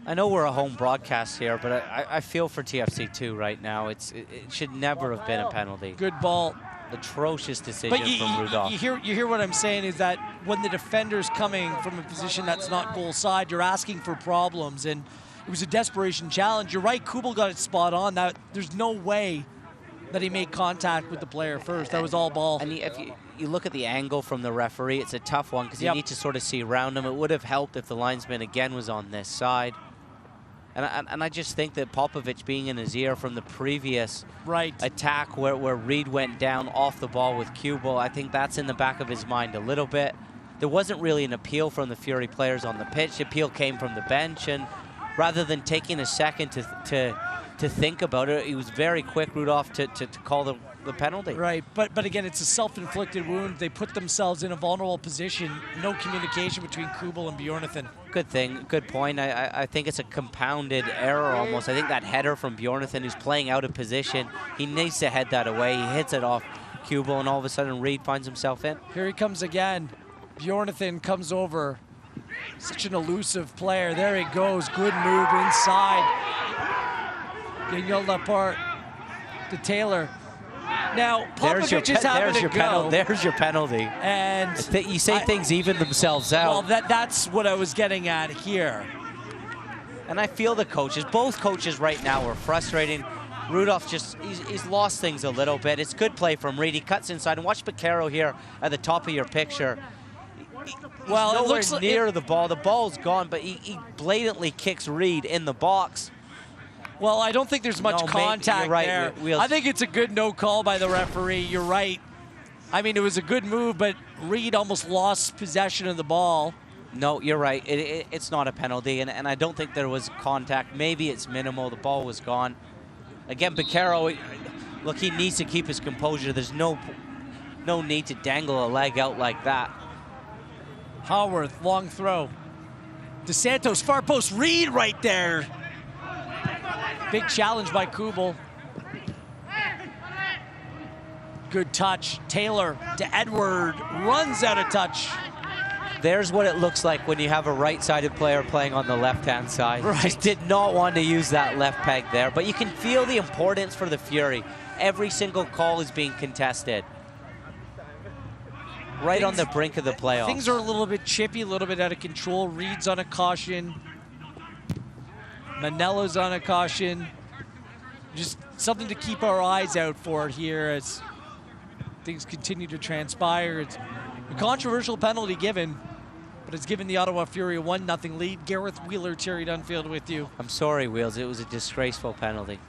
I know we're a home broadcast here, but I feel for TFC too right now. It should never have been a penalty. Good ball. Atrocious decision from Rudolph. You hear what I'm saying is that when the defender's coming from a position that's not goal side, you're asking for problems, and it was a desperation challenge. You're right, Kubel got it spot on. There's no way that he made contact with the player first. That was all ball. And if you look at the angle from the referee, it's a tough one because you need to sort of see around him. It would have helped if the linesman again was on this side. And I just think that Popovich being in his ear from the previous attack where Reed went down off the ball with Kubel, I think that's in the back of his mind a little bit. There wasn't really an appeal from the Fury players on the pitch. The appeal came from the bench, and rather than taking a second to think about it, he was very quick, Rudolph, to call the penalty. Right, but again, it's a self-inflicted wound. They put themselves in a vulnerable position. No communication between Kubel and Bjornathan. Good thing, good point. I think it's a compounded error almost. I think that header from Bjornathan, who's playing out of position, he needs to head that away. He hits it off Kubel, and all of a sudden Reed finds himself in. Here he comes again. Bjornathan comes over. Such an elusive player. There he goes. Good move inside. Gagnon Laporte to Taylor. Now, Popovich is having a go. There's your penalty. And you say things even themselves out. Well, that's what I was getting at here. And I feel the coaches, both coaches right now are frustrating. Rudolph he's lost things a little bit. It's good play from Reed. He cuts inside. And watch Piquero here at the top of your picture. Well, it looks near the ball. The ball's gone, but he blatantly kicks Reed in the box. Well, I don't think there's much contact there. I think it's a good no call by the referee. You're right. I mean, it was a good move, but Reed almost lost possession of the ball. No, you're right. It's not a penalty, and I don't think there was contact. Maybe it's minimal. The ball was gone. Again, Piquero, look, he needs to keep his composure. There's no need to dangle a leg out like that. Haworth, long throw. DeSantos, far post, Reed right there. Big challenge by Kubel. Good touch. Taylor to Edward, runs out of touch. There's what it looks like when you have a right-sided player playing on the left-hand side. Right. Just did not want to use that left peg there, but you can feel the importance for the Fury. Every single call is being contested. Right on the brink of the playoffs. Things are a little bit chippy, a little bit out of control. Reed's on a caution. Manella's on a caution. Just something to keep our eyes out for here as things continue to transpire. It's a controversial penalty given, but it's given the Ottawa Fury a 1-0 lead. Gareth Wheeler, Terry Dunfield with you. I'm sorry, Wheels. It was a disgraceful penalty.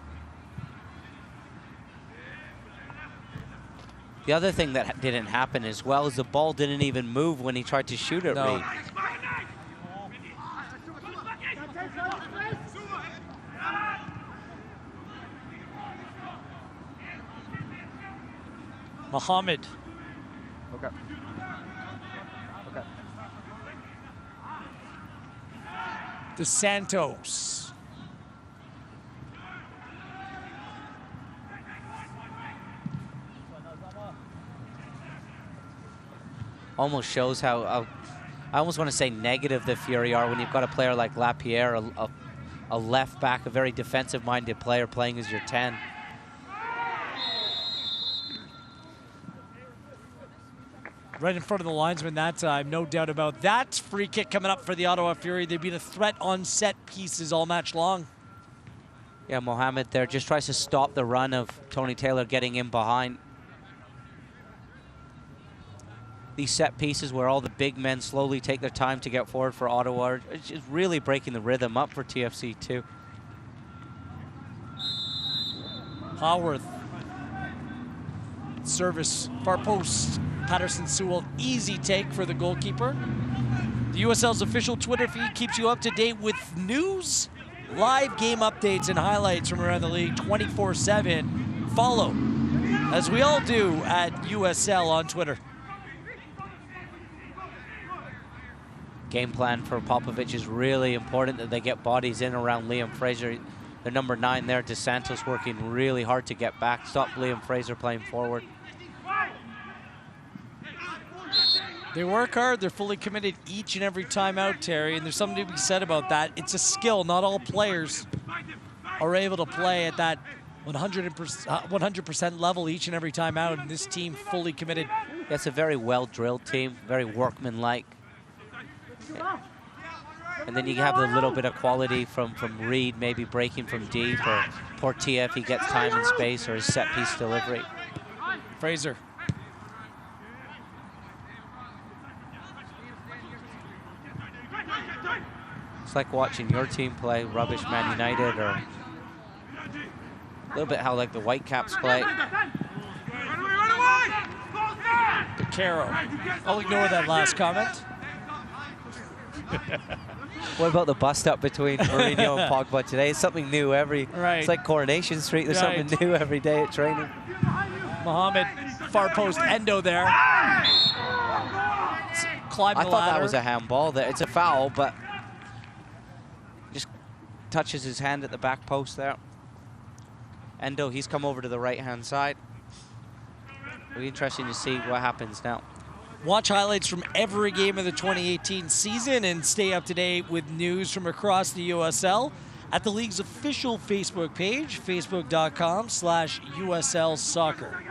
The other thing that didn't happen as well is the ball didn't even move when he tried to shoot at Reed. Mohammed. Okay. DeSantos. Almost shows how I almost want to say negative the Fury are when you've got a player like Lapierre, a left back, a very defensive-minded player playing as your 10. Right in front of the linesman that time, no doubt about that. Free kick coming up for the Ottawa Fury. They've been a threat on set pieces all match long. Yeah, Mohammed there just tries to stop the run of Tony Taylor getting in behind. These set pieces where all the big men slowly take their time to get forward for Ottawa, it's just really breaking the rhythm up for TFC too. Haworth. Service, far post. Patterson Sewell, easy take for the goalkeeper. The USL's official Twitter feed keeps you up to date with news, live game updates, and highlights from around the league 24/7. Follow, as we all do, at USL on Twitter. Game plan for Popovich is really important that they get bodies in around Liam Fraser. The number 9 there, DeSantos, working really hard to get back, stop Liam Fraser playing forward. They work hard. They're fully committed each and every time out, Terry, and there's something to be said about that. It's a skill. Not all players are able to play at that 100% level each and every time out, and this team fully committed. It's a very well-drilled team, very workmanlike. And then you have a little bit of quality from Reed, maybe breaking from deep, or Portia if he gets time and space, or his set-piece delivery. Fraser. It's like watching your team play Rubbish Man United, or a little bit how like the Whitecaps play. Caro. I'll ignore that last comment. What about the bust-up between Mourinho and Pogba today? It's something new every... Right. It's like Coronation Street. There's something new every day at training. Mohamed, far post, Endo there. Climb the I thought ladder. that was a handball. It's a foul, but just touches his hand at the back post there. Endo, he's come over to the right-hand side. It'll be interesting to see what happens now. Watch highlights from every game of the 2018 season and stay up to date with news from across the USL at the league's official Facebook page, facebook.com/USL Soccer.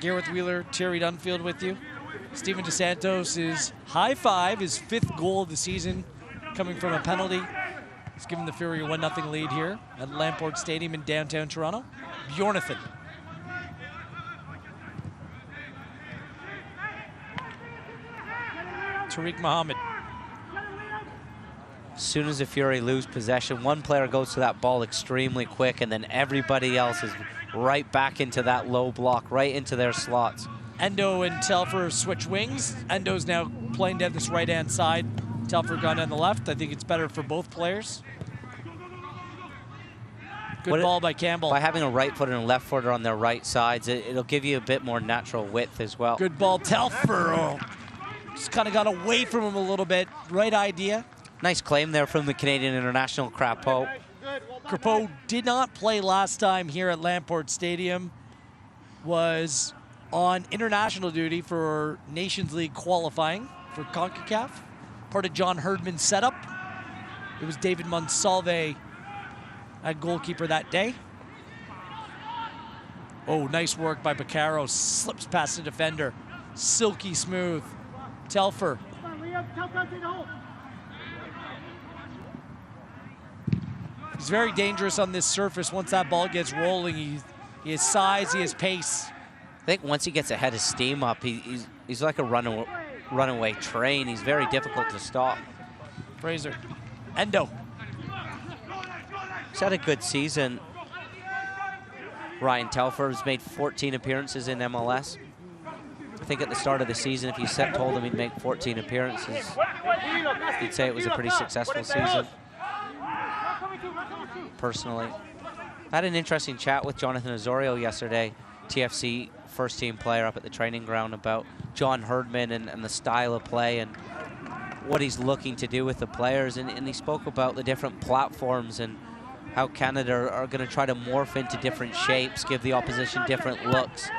Gareth Wheeler, Terry Dunfield with you. Steven DeSantos' high five, his 5th goal of the season, coming from a penalty. He's given the Fury a 1-0 lead here at Lamport Stadium in downtown Toronto. Bjornathan. Tariq Mohamed. As soon as the Fury lose possession, one player goes to that ball extremely quick, and then everybody else is right back into that low block, right into their slots. Endo and Telfer switch wings. Endo's now playing down this right-hand side. Telfer gone down the left. I think it's better for both players. Good ball by Campbell. By having a right footer and a left footer on their right sides, it'll give you a bit more natural width as well. Good ball, Telfer. Oh, just kind of got away from him a little bit. Right idea. Nice claim there from the Canadian international, Crapeau. Crapeau did not play last time here at Lamport Stadium. Was on international duty for Nations League qualifying for CONCACAF. Part of John Herdman's setup. It was David Monsalve at goalkeeper that day. Oh, nice work by Baccaro. Slips past the defender. Silky smooth. Telfer. He's very dangerous on this surface. Once that ball gets rolling, he has size, he has pace. I think once he gets a head of steam up, he's like a runaway train. He's very difficult to stop. Fraser. Endo. He's had a good season. Ryan Telfer has made 14 appearances in MLS. I think at the start of the season, if you told him he'd make 14 appearances, you'd say it was a pretty successful season. Personally, I had an interesting chat with Jonathan Osorio yesterday, TFC first-team player up at the training ground, about John Herdman and the style of play and what he's looking to do with the players. And he spoke about the different platforms and how Canada are going to try to morph into different shapes, give the opposition different looks.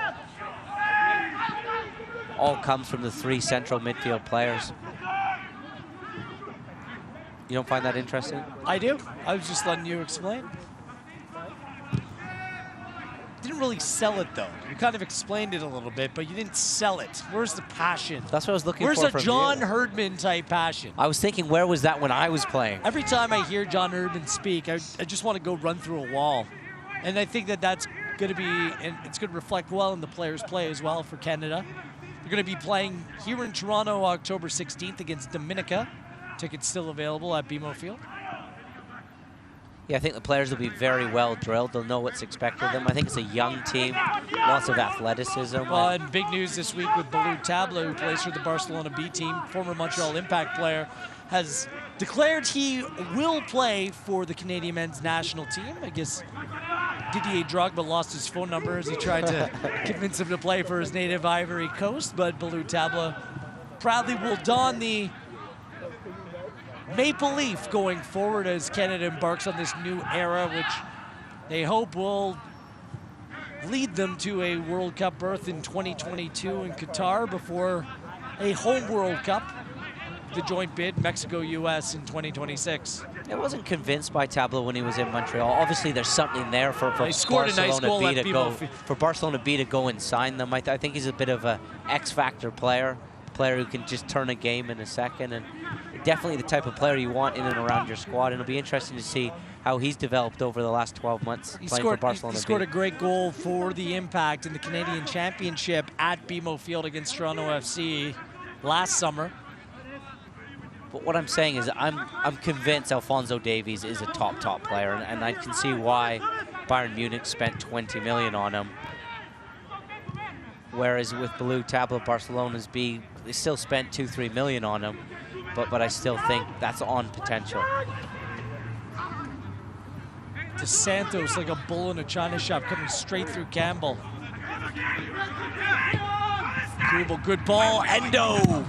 All comes from the 3 central midfield players. You don't find that interesting? I do. I was just letting you explain. Didn't really sell it, though. You kind of explained it a little bit, but you didn't sell it. Where's the passion? That's what I was looking for. Where's a John Herdman type passion? I was thinking, where was that when I was playing? Every time I hear John Herdman speak, I just want to go run through a wall. And I think that's going to be, and it's going to reflect well in the players' play as well for Canada. They're going to be playing here in Toronto October 16th against Dominica. Tickets still available at BMO Field. Yeah, I think the players will be very well drilled. They'll know what's expected of them. I think it's a young team, lots of athleticism. Well, and big news this week with Balou Tabla, who plays for the Barcelona B team, former Montreal Impact player, has declared he will play for the Canadian men's national team. I guess Didier Drogba lost his phone number as he tried to convince him to play for his native Ivory Coast, but Balou Tabla proudly will don the maple leaf going forward as Canada embarks on this new era, which they hope will lead them to a World Cup berth in 2022 in Qatar before a home World Cup, the joint bid, Mexico-US in 2026. I wasn't convinced by Tableau when he was in Montreal. Obviously, there's something there for He scored a nice goal at Barcelona B to go and sign them. I think he's a bit of a X-factor player who can just turn a game in a second, and definitely the type of player you want in and around your squad. And it'll be interesting to see how he's developed over the last 12 months playing for Barcelona. He scored a great goal for the Impact in the Canadian Championship at BMO Field against Toronto FC last summer. But what I'm saying is I'm convinced Alphonso Davies is a top player, and I can see why Bayern Munich spent 20 million on him. Whereas with Blue Tableau, Barcelona's B, they still spent 2-3 million on him, but I still think that's on potential. Dos Santos like a bull in a china shop coming straight through Campbell. Krubel, good ball, Endo.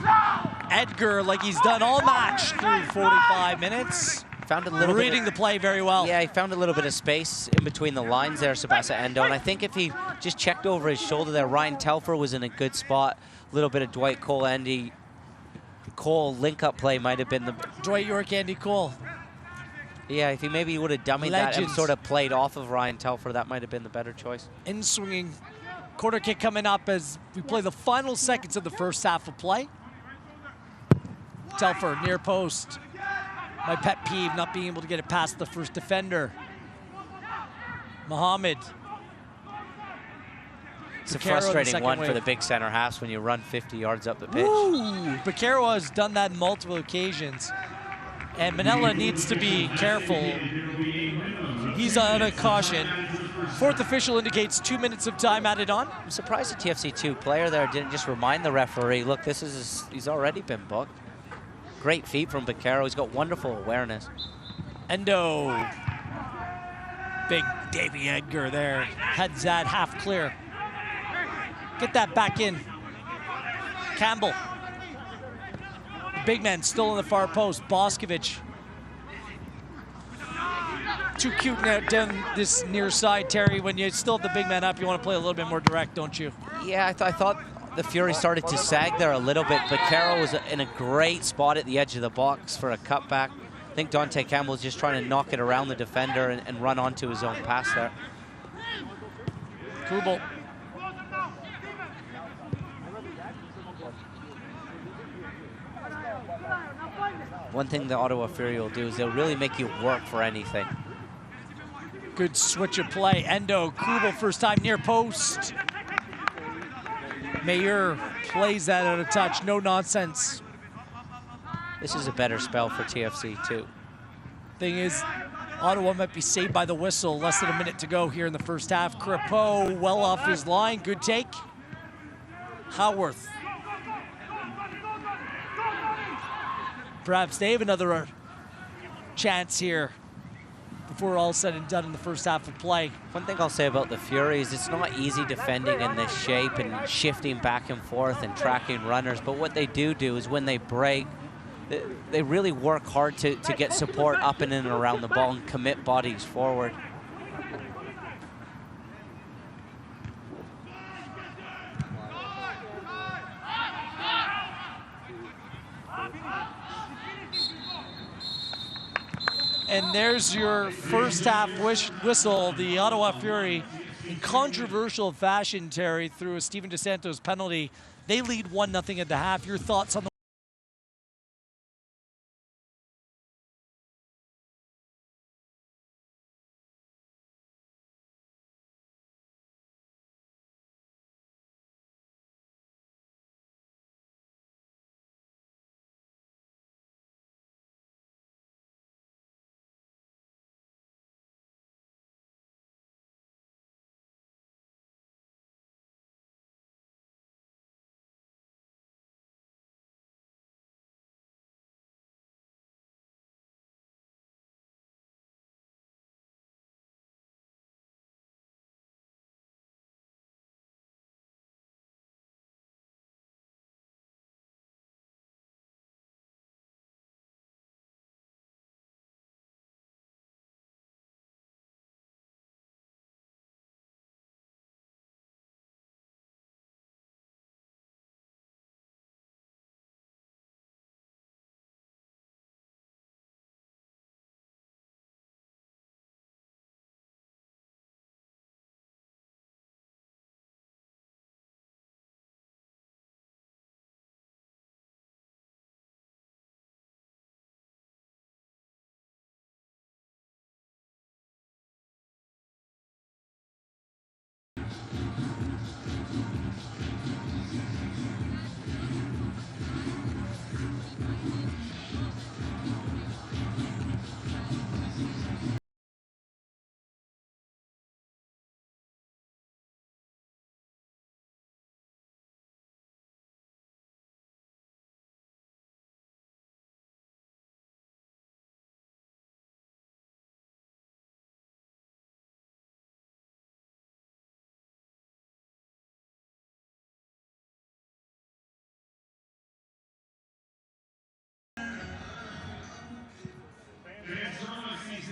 Edgar, like he's done all match through 45 minutes. Found a little reading the play very well. Yeah, he found a little bit of space in between the lines there, Sebastian Endo. And I think if he just checked over his shoulder there, Ryan Telfer was in a good spot. A little bit of Dwight Cole, Andy Cole link-up play might have been the... Dwight York, Andy Cole. Yeah, if he maybe would have dummied that and sort of played off of Ryan Telfer, that might have been the better choice. In-swinging corner kick coming up as we play the final seconds of the first half of play. Telfer, near post. My pet peeve, not being able to get it past the first defender. Mohamed. It's a frustrating one for the big center halves when you run 50 yards up the pitch. Ooh, Baquero has done that on multiple occasions. And Manella needs to be careful. He's on a caution. Fourth official indicates 2 minutes of time added on. I'm surprised the TFC2 player there didn't just remind the referee, look, he's already been booked. Great feet from Baquero. He's got wonderful awareness. Endo. Big Davy Edgar there. Heads that half clear. Get that back in. Campbell. The big man still in the far post. Boscovich. Too cute now down this near side, Terry. When you still have the big man up, you want to play a little bit more direct, don't you? Yeah, I thought the Fury started to sag there a little bit, but Carroll was in a great spot at the edge of the box for a cutback. I think Dante Campbell was just trying to knock it around the defender and run onto his own pass there. Krubel. One thing the Ottawa Fury will do is they'll really make you work for anything. Good switch of play. Endo, Krubel first time near post. Mayer plays that out of touch, no nonsense. This is a better spell for TFC too. Thing is, Ottawa might be saved by the whistle. Less than a minute to go here in the first half. Crepeau well off his line, good take. Howarth. Perhaps they have another chance here before all said and done in the first half of play. One thing I'll say about the Fury is it's not easy defending in this shape and shifting back and forth and tracking runners, but what they do is when they break, they really work hard to get support up and in and around the ball and commit bodies forward. And there's your first half whistle. The Ottawa Fury, in controversial fashion, Terry, through a Steven Dos Santos penalty. They lead 1-0 at the half. Your thoughts on the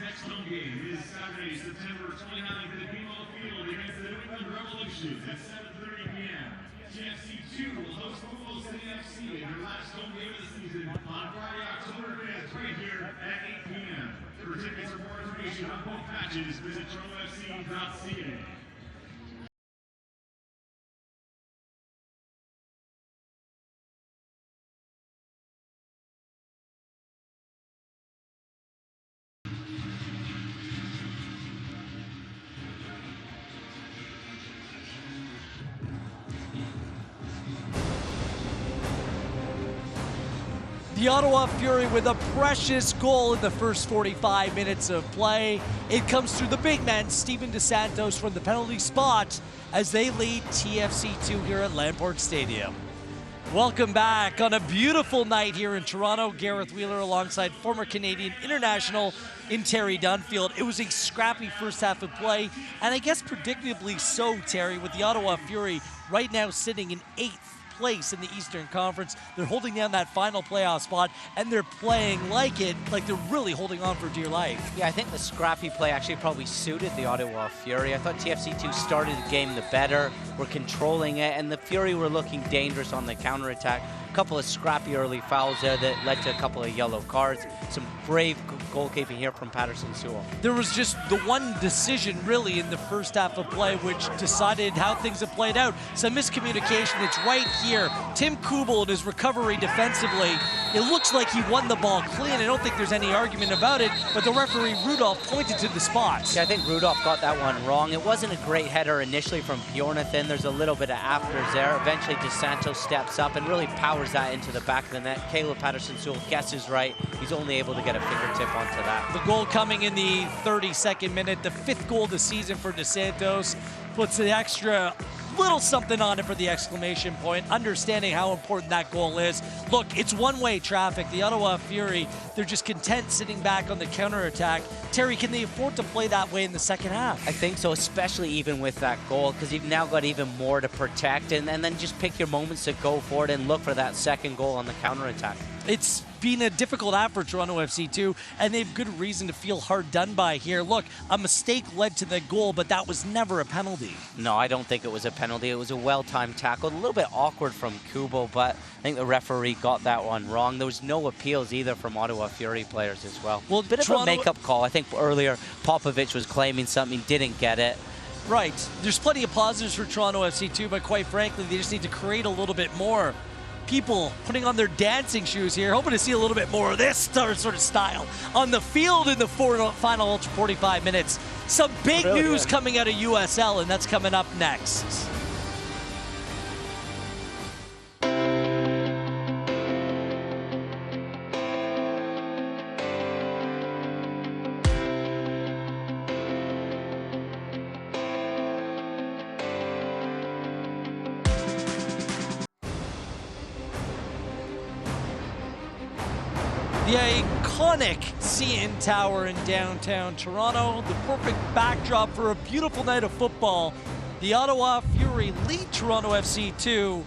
next home game is Saturday, September 29th at the BMO Field against the New England Revolution at 7:30 p.m. TFC 2 will host Ottawa City FC in their last home game of the season on Friday, October 5th, right here at 8 p.m. For tickets or more information on both matches, visit TorontoFC.ca. The Ottawa Fury with a precious goal in the first 45 minutes of play. It comes through the big man, Steven DeSantos, from the penalty spot as they lead TFC 2 here at Lamport Stadium. Welcome back on a beautiful night here in Toronto. Gareth Wheeler alongside former Canadian international in Terry Dunfield. It was a scrappy first half of play, and I guess predictably so, Terry, with the Ottawa Fury right now sitting in 8th place in the Eastern Conference. They're holding down that final playoff spot, and they're playing like they're really holding on for dear life. Yeah, I think the scrappy play actually probably suited the Ottawa Fury. I thought TFC2 started the game the better, were controlling it, and the Fury were looking dangerous on the counterattack. A couple of scrappy early fouls there that led to a couple of yellow cards. Some brave goalkeeping here from Patterson Sewell. There was just the one decision really in the first half of play which decided how things have played out. Some miscommunication. It's right here. Tim Kubel in his recovery defensively. It looks like he won the ball clean. I don't think there's any argument about it, but the referee Rudolph pointed to the spot. Yeah, I think Rudolph got that one wrong. It wasn't a great header initially from Bjornathan. There's a little bit of afters there. Eventually DeSantos steps up and really powers that into the back of the net. Caleb Patterson Sewell guesses right. He's only able to get a fingertip onto that. The goal coming in the 32nd minute, the 5th goal of the season for DeSantos, puts an extra little something on it for the exclamation point, understanding how important that goal is. Look, it's one-way traffic. The Ottawa Fury, they're just content sitting back on the counterattack. Terry, can they afford to play that way in the second half? I think so, especially even with that goal, because you've now got even more to protect, and then just pick your moments to go for it and look for that second goal on the counterattack. It's been a difficult half for Toronto FC too, and they have good reason to feel hard done by here. Look, a mistake led to the goal, but that was never a penalty. No, I don't think it was a penalty. It was a well-timed tackle. A little bit awkward from Kubo, but I think the referee got that one wrong. There was no appeals either from Ottawa Fury players as well. Well, bit of a make-up call. I think earlier Popovich was claiming something, didn't get it. Right. There's plenty of positives for Toronto FC too, but quite frankly, they just need to create a little bit more. People putting on their dancing shoes here, hoping to see a little bit more of this sort of style on the field in the final 45 minutes. Some big news coming out of USL, and that's coming up next. The iconic CN Tower in downtown Toronto, the perfect backdrop for a beautiful night of football. The Ottawa Fury lead Toronto FC 2,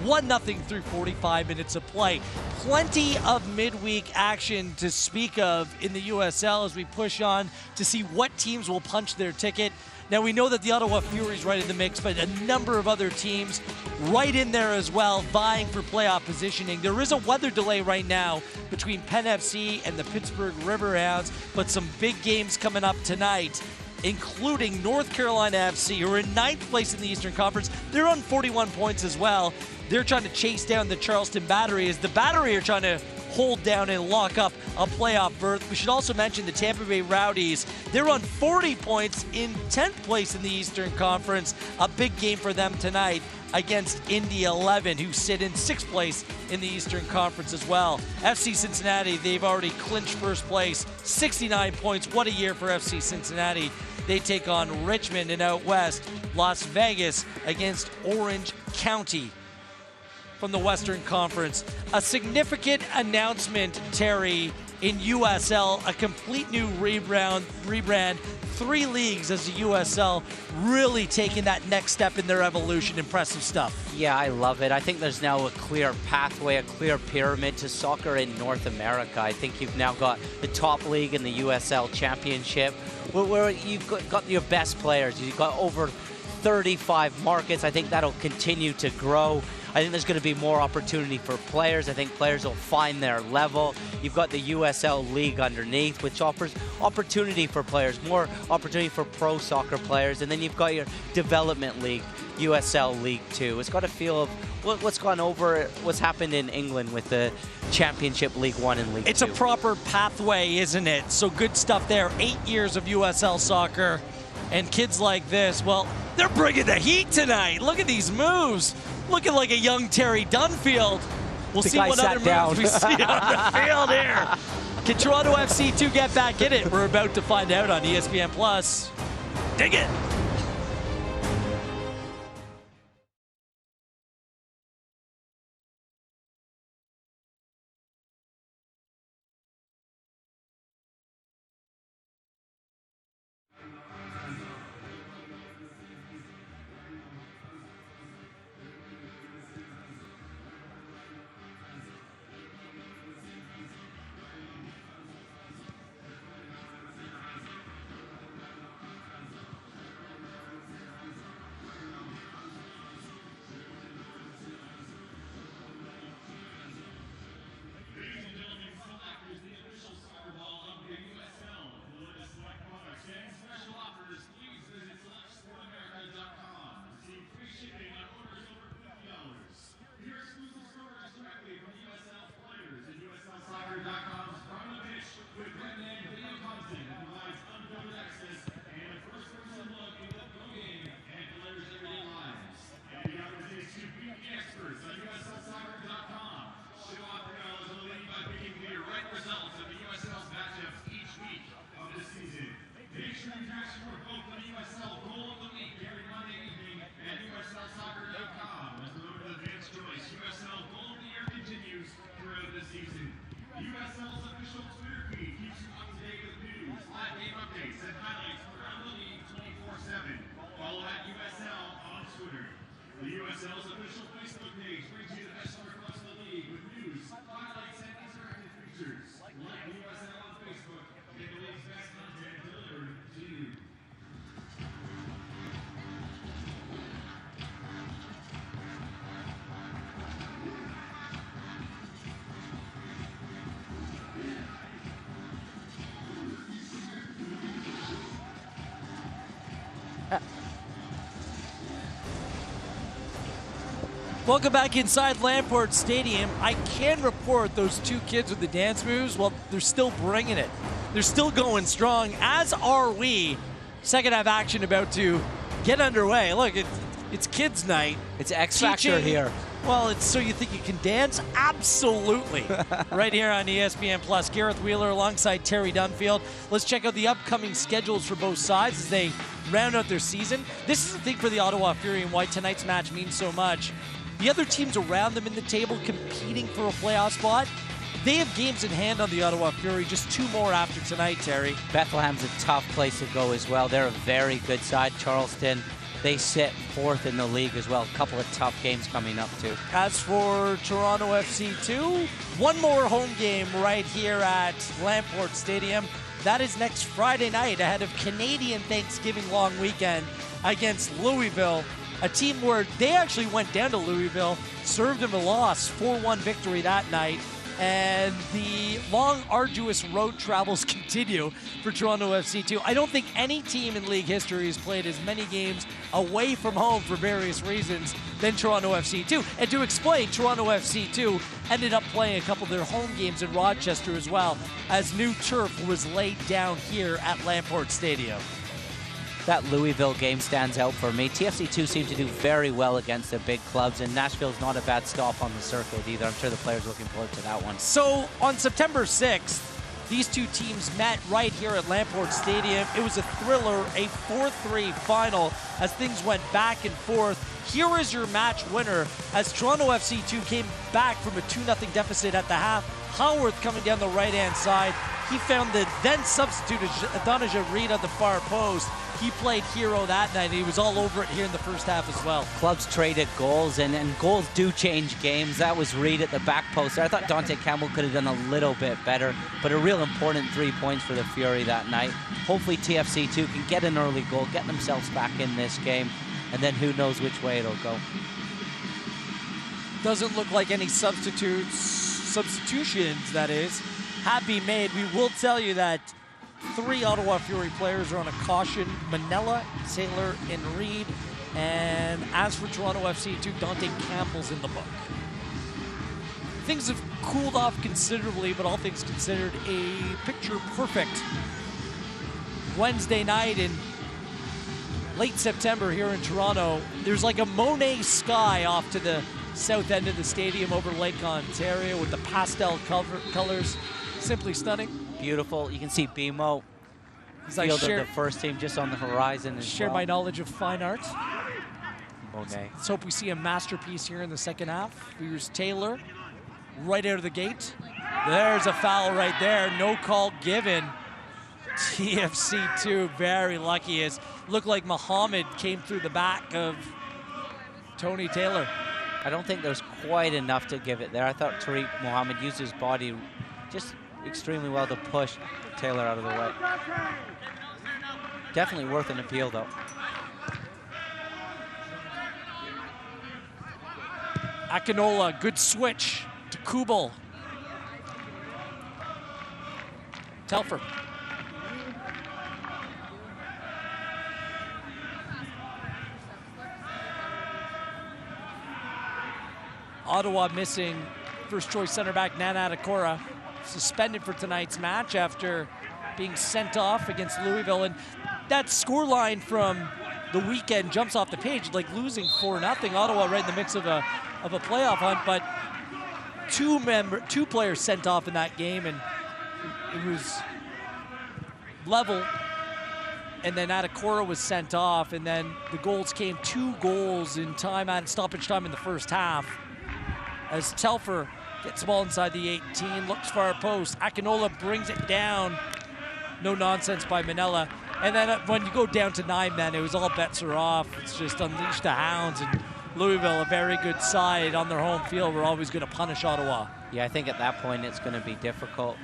1-0 through 45 minutes of play. Plenty of midweek action to speak of in the USL as we push on to see what teams will punch their ticket. Now, we know that the Ottawa Fury is right in the mix, but a number of other teams right in there as well, vying for playoff positioning. There is a weather delay right now between Penn FC and the Pittsburgh Riverhounds, but some big games coming up tonight, including North Carolina FC, who are in 9th place in the Eastern Conference. They're on 41 points as well. They're trying to chase down the Charleston Battery as the Battery are trying to hold down and lock up a playoff berth. We should also mention the Tampa Bay Rowdies. They're on 40 points in 10th place in the Eastern Conference. A big game for them tonight against Indy 11, who sit in 6th place in the Eastern Conference as well. FC Cincinnati, they've already clinched first place, 69 points. What a year for FC Cincinnati. They take on Richmond, and out west, Las Vegas against Orange County from the Western Conference. A significant announcement, Terry, in USL, a complete new rebrand, 3 leagues as the USL, really taking that next step in their evolution. Impressive stuff. Yeah, I love it. I think there's now a clear pathway, a clear pyramid to soccer in North America. I think you've now got the top league in the USL Championship, where you've got your best players. You've got over 35 markets. I think that'll continue to grow. I think there's going to be more opportunity for players. I think players will find their level. You've got the USL League underneath, which offers opportunity for players, more opportunity for pro soccer players. And then you've got your development league, USL League 2. It's got a feel of what's happened in England with the Championship League 1 and League 2. It's a proper pathway, isn't it? So good stuff there. 8 years of USL soccer. And kids like this, well, they're bringing the heat tonight. Look at these moves. Looking like a young Terry Dunfield. We'll see what other moves we see on the field here. Can Toronto FC 2 get back in it? We're about to find out on ESPN+. Dig it. Welcome back inside Lamport Stadium. I can report those 2 kids with the dance moves, well, they're still bringing it. They're still going strong, as are we. Second half action about to get underway. Look, it's kids' night. It's X Factor here. Well, it's so you think you can dance? Absolutely. Right here on ESPN+. Gareth Wheeler alongside Terry Dunfield. Let's check out the upcoming schedules for both sides as they round out their season. This is the thing for the Ottawa Fury and why tonight's match means so much. The other teams around them in the table competing for a playoff spot, they have games in hand on the Ottawa Fury, just 2 more after tonight, Terry. Bethlehem's a tough place to go as well. They're a very good side. Charleston, they sit 4th in the league as well. A couple of tough games coming up too. As for Toronto FC 2, 1 more home game right here at Lamport Stadium. That is next Friday night ahead of Canadian Thanksgiving long weekend against Louisville. A team where they actually went down to Louisville, served them a loss, 4-1 victory that night. And the long, arduous road travels continue for Toronto FC 2. I don't think any team in league history has played as many games away from home for various reasons than Toronto FC 2. And to explain, Toronto FC 2 ended up playing a couple of their home games in Rochester as well, as new turf was laid down here at Lamport Stadium. That Louisville game stands out for me. TFC2 seem to do very well against the big clubs, and Nashville's not a bad stop on the circuit either. I'm sure the players are looking forward to that one. So on September 6th, These two teams met right here at Lamport Stadium. It was a thriller, a 4-3 final as things went back and forth. Here is your match winner as Toronto FC 2 came back from a 2-0 deficit at the half. Howarth coming down the right-hand side. He found the then substituted Adonijah Reed at the far post. He played hero that night. He was all over it here in the first half as well. Clubs traded goals, and goals do change games. That was Reed at the back post. I thought Dante Campbell could have done a little bit better, but a real important 3 points for the Fury that night. Hopefully TFC2 can get an early goal, get themselves back in this game, and then who knows which way it'll go. Doesn't look like any substitutions, that is, have been made. We will tell you that 3 Ottawa Fury players are on a caution: Manella, Taylor, and Reed. And as for Toronto FC2, Dante Campbell's in the book. Things have cooled off considerably, but all things considered, a picture-perfect Wednesday night in late September here in Toronto. There's like a Monet sky off to the south end of the stadium over Lake Ontario with the pastel colors. Simply stunning. Beautiful. You can see BMO field of the first team just on the horizon. Share my knowledge of fine art. Monet. Let's hope we see a masterpiece here in the second half. Here's Taylor right out of the gate. There's a foul right there. No call given. TFC2 very lucky as looked like Muhammad came through the back of Tony Taylor. I don't think there's quite enough to give it there. I thought Tariq Mohammed used his body just extremely well to push Taylor out of the way. Definitely worth an appeal, though. Akinola, good switch to Kubel. Telfer. Ottawa missing first choice center back Nana Adekora, suspended for tonight's match after being sent off against Louisville. And that scoreline from the weekend jumps off the page, like losing 4-0. Ottawa right in the mix of a playoff hunt, but two players sent off in that game, and it was level. And then Adekora was sent off, and then the goals came 2 goals in time at stoppage time in the first half. As Telfer gets the ball inside the 18, looks for our post. Akinola brings it down. No nonsense by Manella. And then when you go down to 9 men, it was all bets are off. It's just unleash the hounds. And Louisville, a very good side on their home field, we're always going to punish Ottawa. Yeah, I think at that point it's going to be difficult.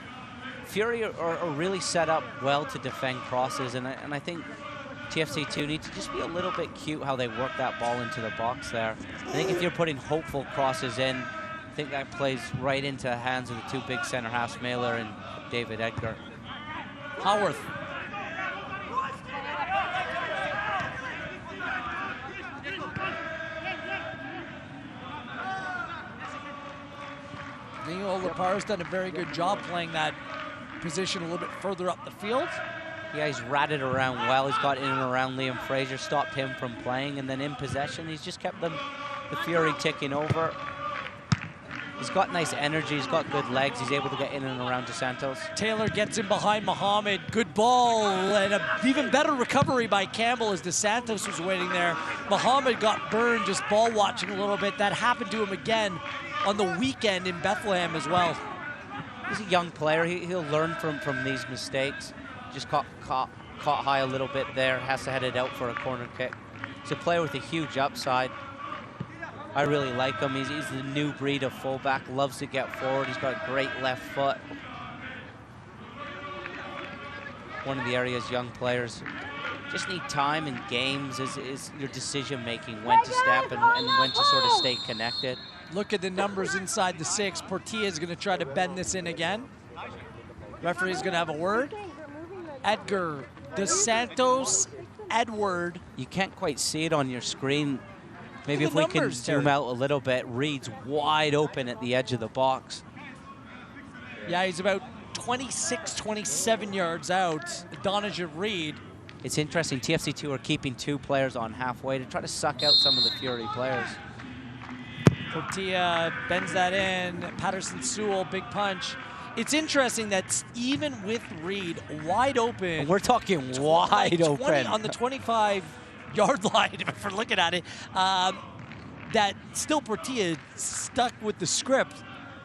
Fury are really set up well to defend crosses, and I think TFC2 need to just be a little bit cute how they work that ball into the box there. I think if you're putting hopeful crosses in, I think that plays right into the hands of the 2 big center halves, Mailer and David Edgar. Howarth. Neil Lepar's done a very good job playing that position a little bit further up the field. Yeah, he's ratted around well. He's got in and around Liam Fraser, stopped him from playing, and then in possession, he's just kept the Fury ticking over. He's got nice energy, he's got good legs, he's able to get in and around DeSantos. Taylor gets in behind Muhammad, good ball, and an even better recovery by Campbell as DeSantos was waiting there. Muhammad got burned just ball watching a little bit. That happened to him again on the weekend in Bethlehem as well. He's a young player, he'll learn from these mistakes. Just caught high a little bit there, has to head it out for a corner kick. He's a player with a huge upside. I really like him. He's the new breed of fullback, loves to get forward. He's got a great left foot. One of the area's young players just need time in games is your decision making, when to step and when to sort of stay connected. Look at the numbers inside the 6. Portilla is going to try to bend this in again. Referee's going to have a word. Edgar, DeSantos, Edward. You can't quite see it on your screen. Maybe if we can zoom out a little bit, Reed's wide open at the edge of the box. Yeah, he's about 26, 27 yards out. Adonijah Reed. It's interesting, TFC2 are keeping 2 players on halfway to try to suck out some of the Fury players. Portilla bends that in. Patterson Sewell, big punch. it's interesting that even with Reed wide open, And we're talking wide open on the 25-yard line, if we're looking at it, that still Portilla stuck with the script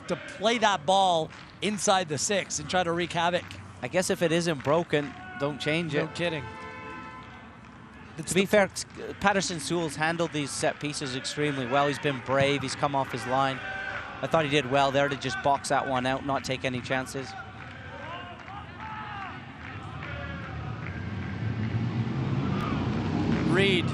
to play that ball inside the 6 and try to wreak havoc. I guess if it isn't broken, don't change it. No kidding. To be fair, Patterson Sewell's handled these set pieces extremely well. He's been brave. He's come off his line. I thought he did well there to just box that one out, not take any chances. Reed.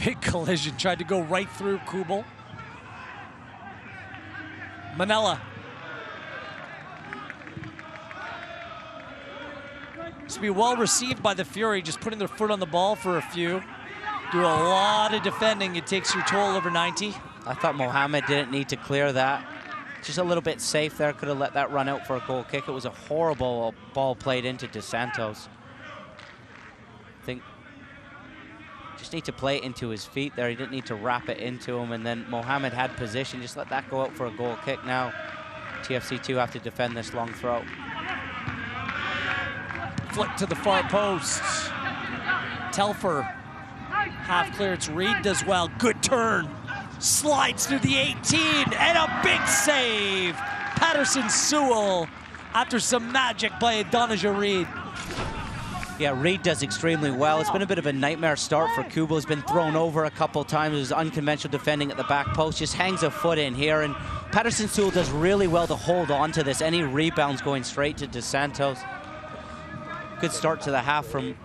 Big collision, tried to go right through Kubel. Manella. To be well received by the Fury, just putting their foot on the ball for a few. Do a lot of defending. It takes your toll over 90. I thought Mohammed didn't need to clear that. Just a little bit safe there. Could have let that run out for a goal kick. It was a horrible ball played into Dos Santos. I think just need to play it into his feet there. He didn't need to wrap it into him. And then Mohammed had position. Just let that go out for a goal kick. Now TFC2 have to defend this long throw. Flick to the far post. Telfer, half clear. It's Reed does well. Good turn. Slides through the 18 and a big save. Patterson Sewell after some magic by Adonijah Reed. Yeah, Reed does extremely well. It's been a bit of a nightmare start for Kubel. He's been thrown over a couple times. It was unconventional defending at the back post. Just hangs a foot in here. And Patterson Sewell does really well to hold on to this. Any rebounds going straight to Dos Santos. Good start to the half from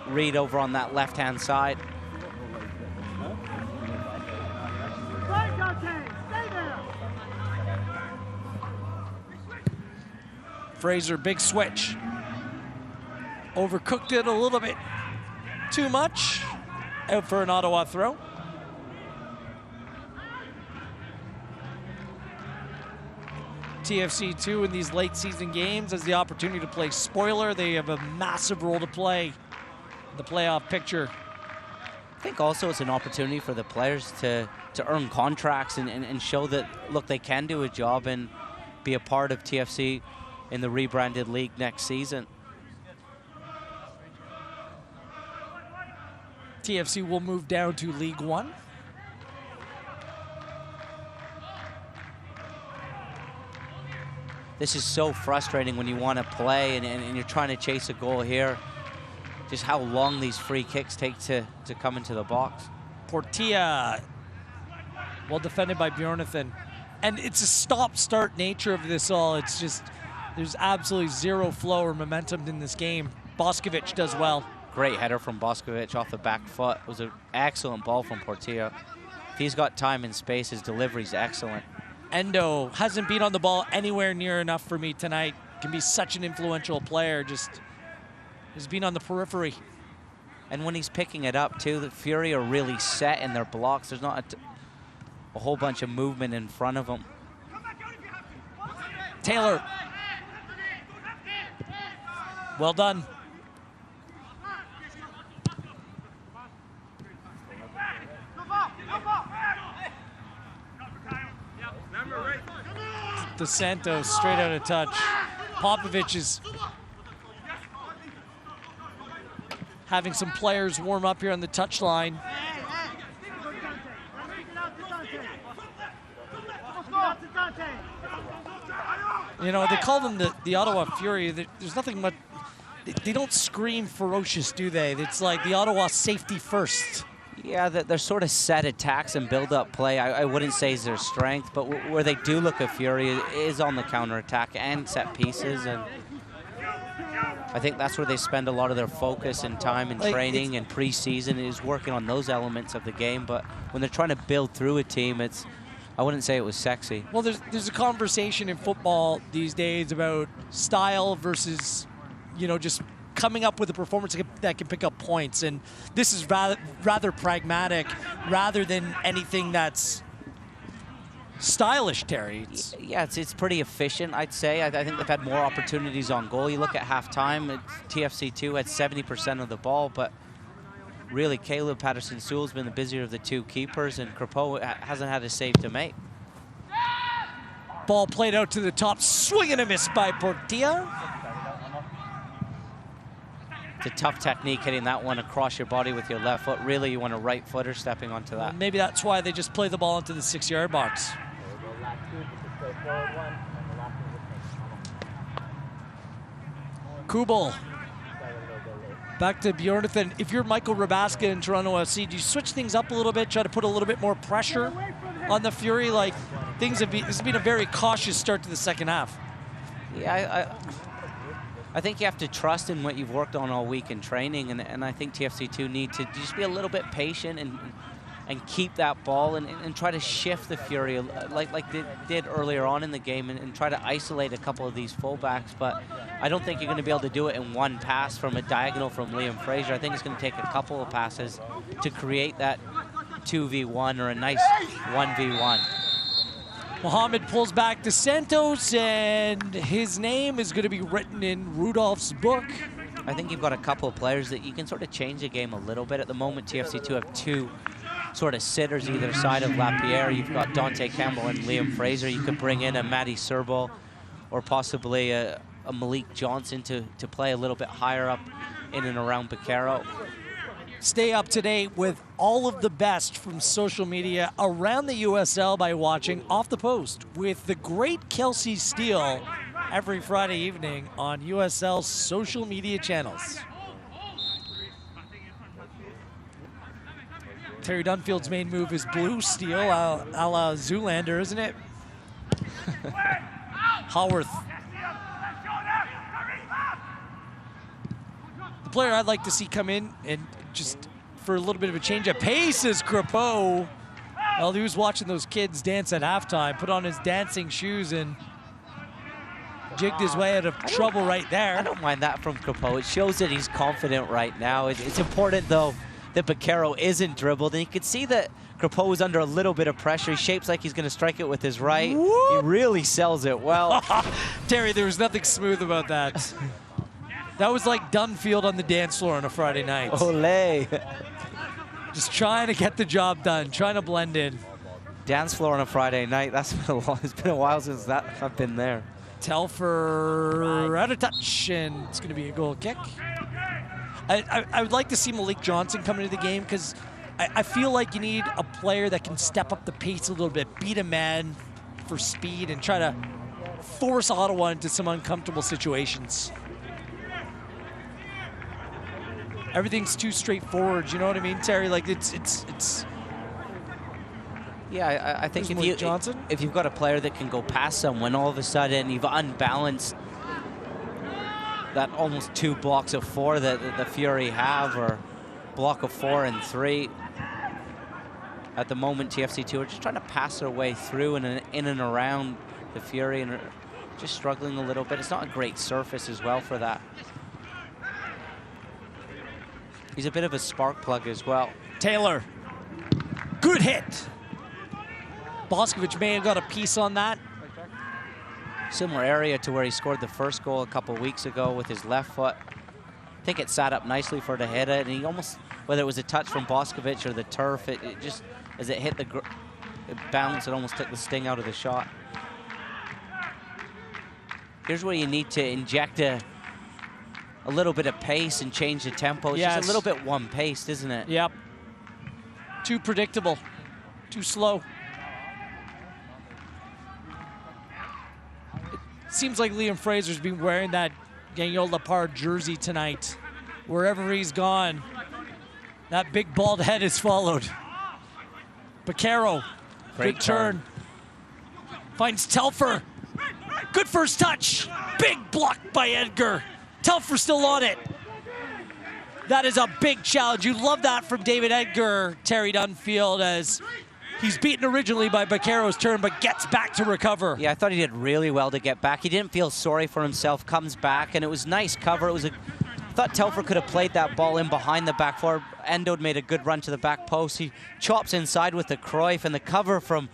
Reed over on that left-hand side. Fraser, big switch. Overcooked it a little bit too much. Out for an Ottawa throw. TFC2 in these late season games has the opportunity to play spoiler. They have a massive role to play in the playoff picture. I think also it's an opportunity for the players to earn contracts and show that, look, they can do a job and be a part of TFC in the rebranded league next season. TFC will move down to League One. This is so frustrating when you want to play and you're trying to chase a goal here. Just how long these free kicks take to come into the box. Portilla, well defended by Bjornathan. And it's a stop-start nature of this all. It's just, there's absolutely zero flow or momentum in this game. Boskovic does well. Great header from Boskovic off the back foot. It was an excellent ball from Portilla. If he's got time and space, his delivery's excellent. Endo hasn't been on the ball anywhere near enough for me tonight. Can be such an influential player, just has been on the periphery. And when he's picking it up too, the Fury are really set in their blocks. There's not a whole bunch of movement in front of them. Taylor. Well done. Dos Santos straight out of touch. Popovich is having some players warm up here on the touchline. You know, they call them the Ottawa Fury. There's nothing much. They don't scream ferocious, do they? It's like the Ottawa safety first. Yeah, they're sort of set attacks and build-up play. I wouldn't say is their strength, but where they do look a Fury is on the counter-attack and set pieces. And I think that's where they spend a lot of their focus and time and training and preseason is working on those elements of the game. But when they're trying to build through a team, I wouldn't say it was sexy. Well, there's a conversation in football these days about style versus, you know, just coming up with a performance that can pick up points. And this is rather pragmatic rather than anything that's stylish, Terry. Yeah, it's pretty efficient, I'd say. I think they've had more opportunities on goal. You look at halftime, TFC2 had 70% of the ball, but really, Caleb Patterson-Sewell's been the busier of the two keepers, and Crépeau hasn't had a save to make. Ball played out to the top, swing and a miss by Portilla. It's a tough technique hitting that one across your body with your left foot. Really, you want a right footer stepping onto that. Maybe that's why they just play the ball into the 6-yard box. Kubel. Back to Bjornathan. If you're Michael Rabaska in Toronto FC, do you switch things up a little bit, try to put a little bit more pressure on the Fury? Like, this has been a very cautious start to the second half. Yeah, I think you have to trust in what you've worked on all week in training, and I think TFC2 need to just be a little bit patient and keep that ball and try to shift the Fury like they did earlier on in the game and try to isolate a couple of these fullbacks. But I don't think you're going to be able to do it in one pass from a diagonal from Liam Fraser. I think it's going to take a couple of passes to create that 2v1 or a nice 1v1. Mohamed pulls back to Santos, and his name is going to be written in Rudolph's book. I think you've got a couple of players that you can sort of change the game a little bit. At the moment, TFC2 have two sort of sitters either side of Lapierre. You've got Dante Campbell and Liam Fraser. You could bring in a Matty Serbo or possibly a Malik Johnson to play a little bit higher up in and around Baquero. Stay up to date with all of the best from social media around the USL by watching Off the Post with the great Kelsey Steele every Friday evening on USL's social media channels. Terry Dunfield's main move is blue steel, a la Zoolander, isn't it? Haworth. The player I'd like to see come in and just for a little bit of a change of pace is Crépeau. Well, he was watching those kids dance at halftime, put on his dancing shoes and jigged his way out of trouble right there. I don't mind that from Crépeau. It shows that he's confident right now. It's important, though, that Baquero isn't dribbled, and you can see that Crépeau is under a little bit of pressure. He shapes like he's going to strike it with his right. Whoop. He really sells it well. Terry, there was nothing smooth about that. That was like Dunfield on the dance floor on a Friday night. Olé. Just trying to get the job done, trying to blend in. Dance floor on a Friday night. That's been a while. It's been a while since I've been there. Telfer out of touch, and it's going to be a goal kick. I would like to see Malik Johnson come into the game because I feel like you need a player that can step up the pace a little bit, beat a man for speed, and try to force Ottawa into some uncomfortable situations. Everything's too straightforward, you know what I mean, Terry? Like it's. Yeah, I think if you've got a player that can go past someone, all of a sudden you've unbalanced that almost 2 blocks of 4 that the Fury have, or block of 4 and 3. At the moment, TFC2 are just trying to pass their way through and in and around the Fury and are just struggling a little bit. It's not a great surface as well for that. He's a bit of a spark plug as well. Taylor, good hit. Boskovic may have got a piece on that. Similar area to where he scored the first goal a couple weeks ago with his left foot. I think it sat up nicely for the hit it, and he almost, whether it was a touch from Boskovic or the turf, it just, as it hit it bounced, it almost took the sting out of the shot. Here's where you need to inject a little bit of pace and change the tempo. It's just a little bit one-paced, isn't it? Yep. Too predictable, too slow. Seems like Liam Fraser's been wearing that Gagnon Lepard jersey tonight. Wherever he's gone, that big bald head is followed. Baquero, good turn. Finds Telfer. Good first touch. Big block by Edgar. Telfer still on it. That is a big challenge. You love that from David Edgar, Terry Dunfield, as he's beaten originally by Baquero's turn, but gets back to recover. Yeah, I thought he did really well to get back. He didn't feel sorry for himself, comes back, and it was nice cover. I thought Telfer could have played that ball in behind the back four. Endo made a good run to the back post. He chops inside with the Cruyff, and the cover from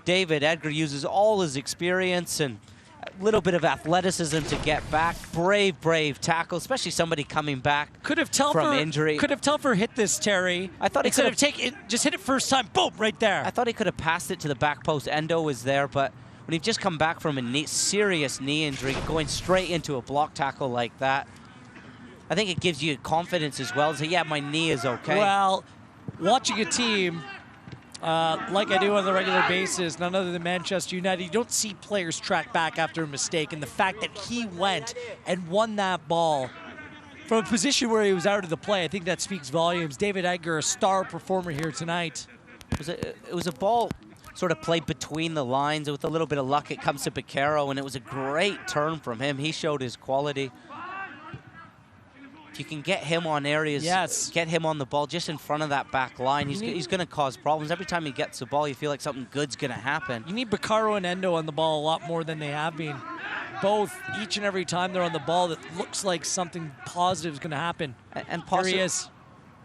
David Edgar uses all his experience and A little bit of athleticism to get back. Brave tackle, especially somebody coming back from injury. Could have Telfer hit this, Terry? I thought he could have taken it, just hit it first time, boom, right there. I thought he could have passed it to the back post. Endo was there, but when he'd just come back from a serious knee injury, going straight into a block tackle like that, I think it gives you confidence as well. So yeah, my knee is okay. Well, watching a team like I do on a regular basis, none other than Manchester United, you don't see players track back after a mistake. And the fact that he went and won that ball from a position where he was out of the play, I think that speaks volumes. David Edgar, a star performer here tonight. It was a ball sort of played between the lines. With a little bit of luck, it comes to Piquero, and it was a great turn from him. He showed his quality. If you can get him on areas, get him on the ball just in front of that back line, he's going to cause problems. Every time he gets the ball, you feel like something good's going to happen. You need Piquero and Endo on the ball a lot more than they have been. Both, each and every time they're on the ball, that looks like something positive is going to happen. And here he is.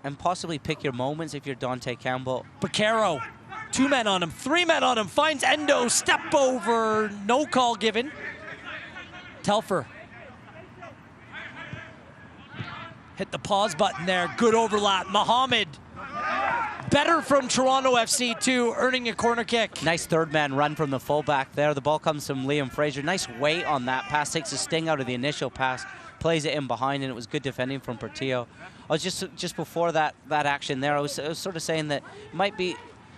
And possibly pick your moments if you're Dante Campbell. Piquero, 2 men on him, 3 men on him, finds Endo, step over, no call given. Telfer. Hit the pause button there, good overlap. Mohamed, better from Toronto FC too, earning a corner kick. Nice third man run from the fullback there. The ball comes from Liam Fraser. Nice weight on that pass, takes the sting out of the initial pass, plays it in behind, and it was good defending from Portillo. I was just before that action there, I was sort of saying that it might be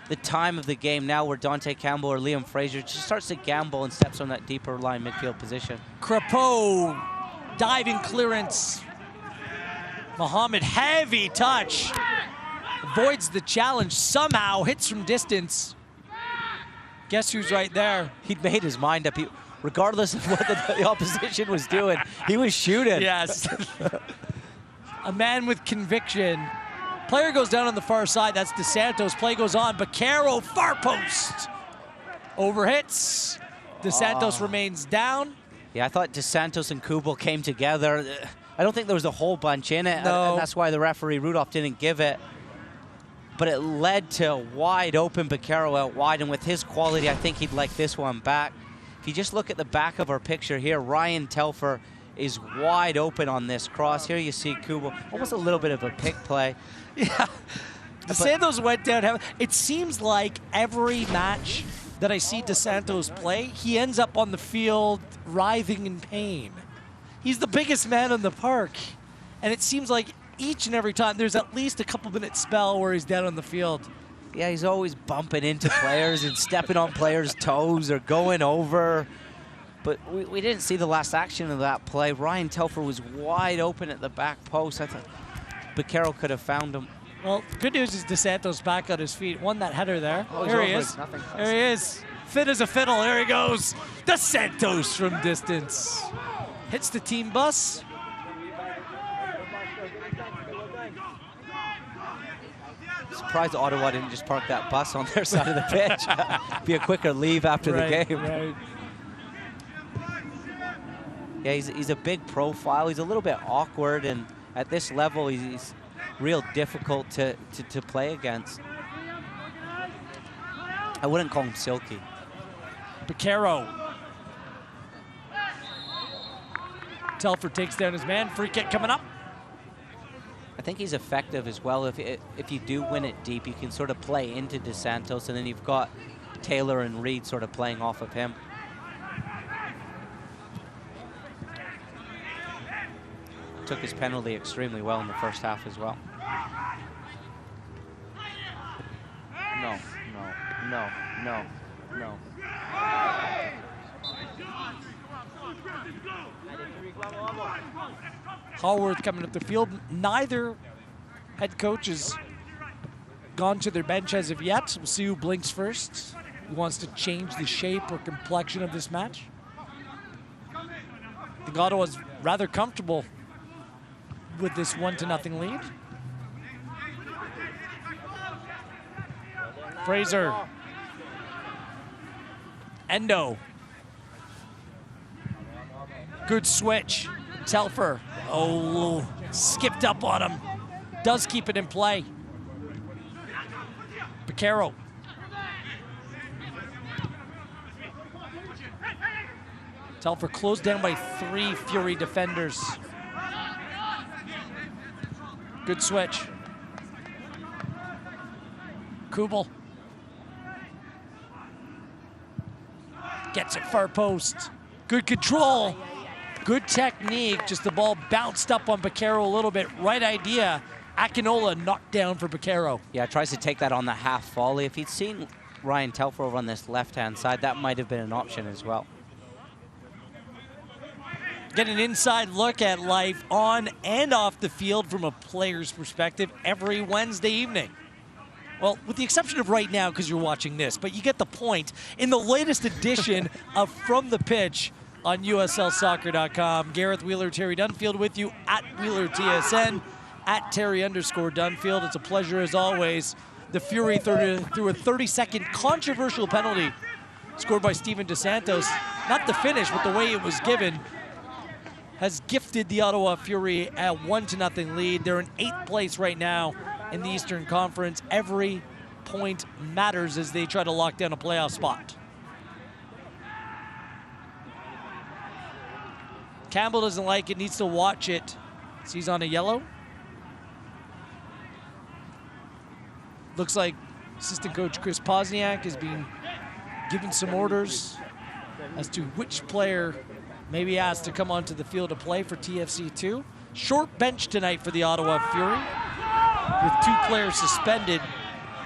the time of the game now where Dante Campbell or Liam Fraser just starts to gamble and steps on that deeper line midfield position. Crepeau, diving clearance. Mohamed, heavy touch. Avoids the challenge somehow, hits from distance. Guess who's right there? He'd made his mind up. Regardless of what the opposition was doing, he was shooting. Yes. A man with conviction. Player goes down on the far side. That's DeSantos. Play goes on. Piquero, far post. Overhits. DeSantos remains down. Yeah, I thought DeSantos and Kubel came together. I don't think there was a whole bunch in it, no. And that's why the referee, Rudolph, didn't give it. But it led to wide open Piquero out wide, and with his quality, I think he'd like this one back. If you just look at the back of our picture here, Ryan Telfer is wide open on this cross. Here you see Kubel, almost a little bit of a pick play. Yeah, DeSantos went down. It seems like every match that I see DeSantos play, he ends up on the field writhing in pain. He's the biggest man in the park, and it seems like each and every time there's at least a couple-minute spell where he's down on the field. Yeah, he's always bumping into players and stepping on players' toes or going over. But we didn't see the last action of that play. Ryan Telfer was wide open at the back post. I thought Piquero could have found him. Well, good news is DeSantos back on his feet. Won that header there. Oh, there he is. There he is. Fit as a fiddle. There he goes. DeSantos from distance. Hits the team bus. Surprised Ottawa didn't just park that bus on their side of the pitch. Be a quicker leave after the game. Right. Yeah, he's a big profile. He's a little bit awkward, and at this level, he's real difficult to play against. I wouldn't call him silky. Piquero. Telfer takes down his man. Free kick coming up. I think he's effective as well. If you do win it deep, you can sort of play into DeSantos, and then you've got Taylor and Reed sort of playing off of him. Took his penalty extremely well in the first half as well. No. Hallworth coming up the field. Neither head coach has gone to their bench as of yet. We'll see who blinks first. Who wants to change the shape or complexion of this match? I think Ottawa's rather comfortable with this 1-0 lead. Fraser. Endo. Good switch. Telfer. Oh, skipped up on him. Does keep it in play. Piquero. Telfer closed down by 3 Fury defenders. Good switch. Kubel. Gets it far post. Good control. Good technique. Just the ball bounced up on Baquero a little bit. Right idea. Akinola knocked down for Baquero. Yeah, tries to take that on the half volley. If he'd seen Ryan Telfer over on this left-hand side, that might have been an option as well. Get an inside look at life on and off the field from a player's perspective every Wednesday evening. Well, with the exception of right now because you're watching this, but you get the point. In the latest edition of From the Pitch on USLsoccer.com, Gareth Wheeler, Terry Dunfield with you at WheelerTSN, at Terry_Dunfield. It's a pleasure as always. The Fury through a 30-second controversial penalty scored by Steven DeSantos. Not the finish, but the way it was given has gifted the Ottawa Fury a 1-0 lead. They're in 8th place right now in the Eastern Conference. Every point matters as they try to lock down a playoff spot. Campbell doesn't like it, needs to watch it. He's on a yellow. Looks like assistant coach Chris Pozniak is being given some orders as to which player may be asked to come onto the field to play for TFC2. Short bench tonight for the Ottawa Fury, with 2 players suspended,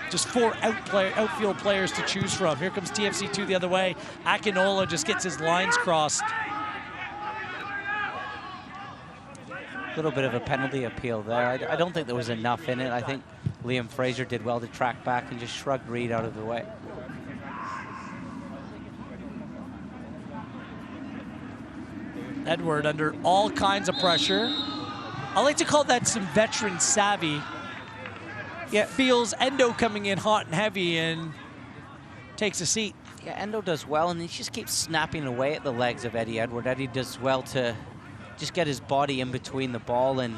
just 4 outfield players to choose from. Here comes TFC2 the other way. Akinola just gets his lines crossed. A little bit of a penalty appeal there. I don't think there was enough in it. I think Liam Fraser did well to track back and just shrugged Reed out of the way. Edward under all kinds of pressure. I like to call that some veteran savvy. Yeah, feels Endo coming in hot and heavy and takes a seat. Yeah, Endo does well, and he just keeps snapping away at the legs of Eddie Edward. Eddie does well to just get his body in between the ball and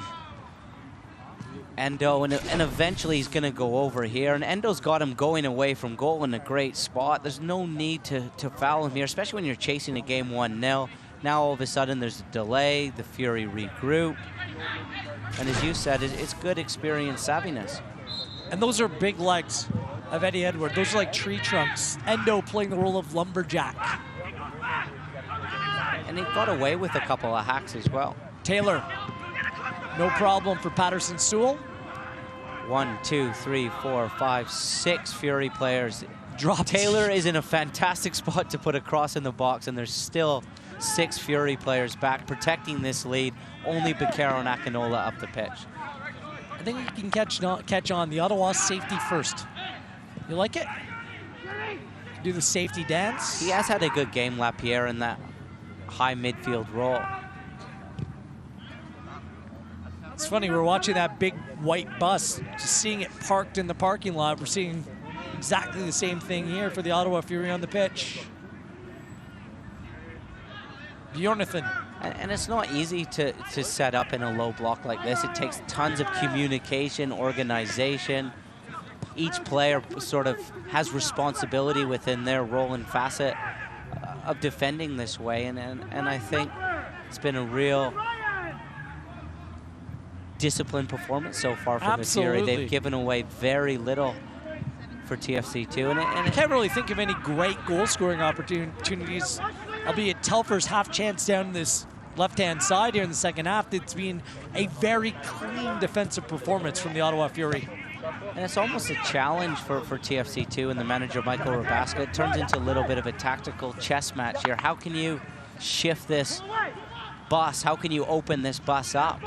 Endo, and eventually he's going to go over here. And Endo's got him going away from goal in a great spot. There's no need to foul him here, especially when you're chasing a game 1-0. Now all of a sudden there's a delay, the Fury regroup. And as you said, it's good experience savviness. And those are big legs of Eddie Edward. Those are like tree trunks. Endo playing the role of lumberjack. And he got away with a couple of hacks as well. Taylor, no problem for Patterson Sewell. 1, 2, 3, 4, 5, 6 Fury players. Dropped. Taylor is in a fantastic spot to put a cross in the box, and there's still 6 Fury players back protecting this lead. Only Baquero and Akinola up the pitch. I think you can catch on. The Ottawa safety first. You like it? Do the safety dance. He has had a good game, Lapierre, in that high midfield role. It's funny, we're watching that big white bus, just seeing it parked in the parking lot. We're seeing exactly the same thing here for the Ottawa Fury on the pitch. Bjornathan. And it's not easy to set up in a low block like this. It takes tons of communication, organization. Each player sort of has responsibility within their role and facet of defending this way. And I think it's been a real disciplined performance so far from the Fury. They've given away very little for TFC2. And I can't really think of any great goal-scoring opportunities, albeit Telfer's half chance down this left-hand side here in the second half. It's been a very clean defensive performance from the Ottawa Fury. And it's almost a challenge for TFC2 and the manager, Michael Rabaska. It turns into a little bit of a tactical chess match here. How can you shift this bus? How can you open this bus up?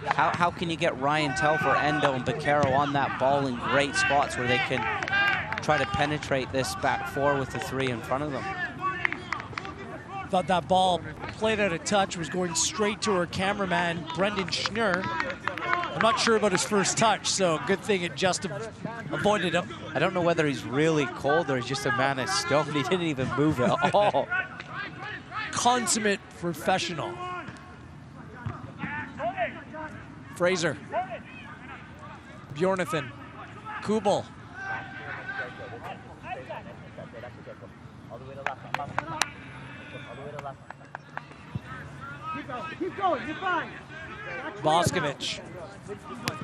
How can you get Ryan Telfer, Endo, and Baquero on that ball in great spots where they can try to penetrate this back four with the 3 in front of them? Thought that ball played out of touch, was going straight to our cameraman, Brendan Schnurr. I'm not sure about his first touch, so good thing it just avoided him. I don't know whether he's really cold or he's just a man of stone. He didn't even move at all. Consummate professional. Fraser. Bjornathan. Kubel. Keep going, you're fine. Boscovich.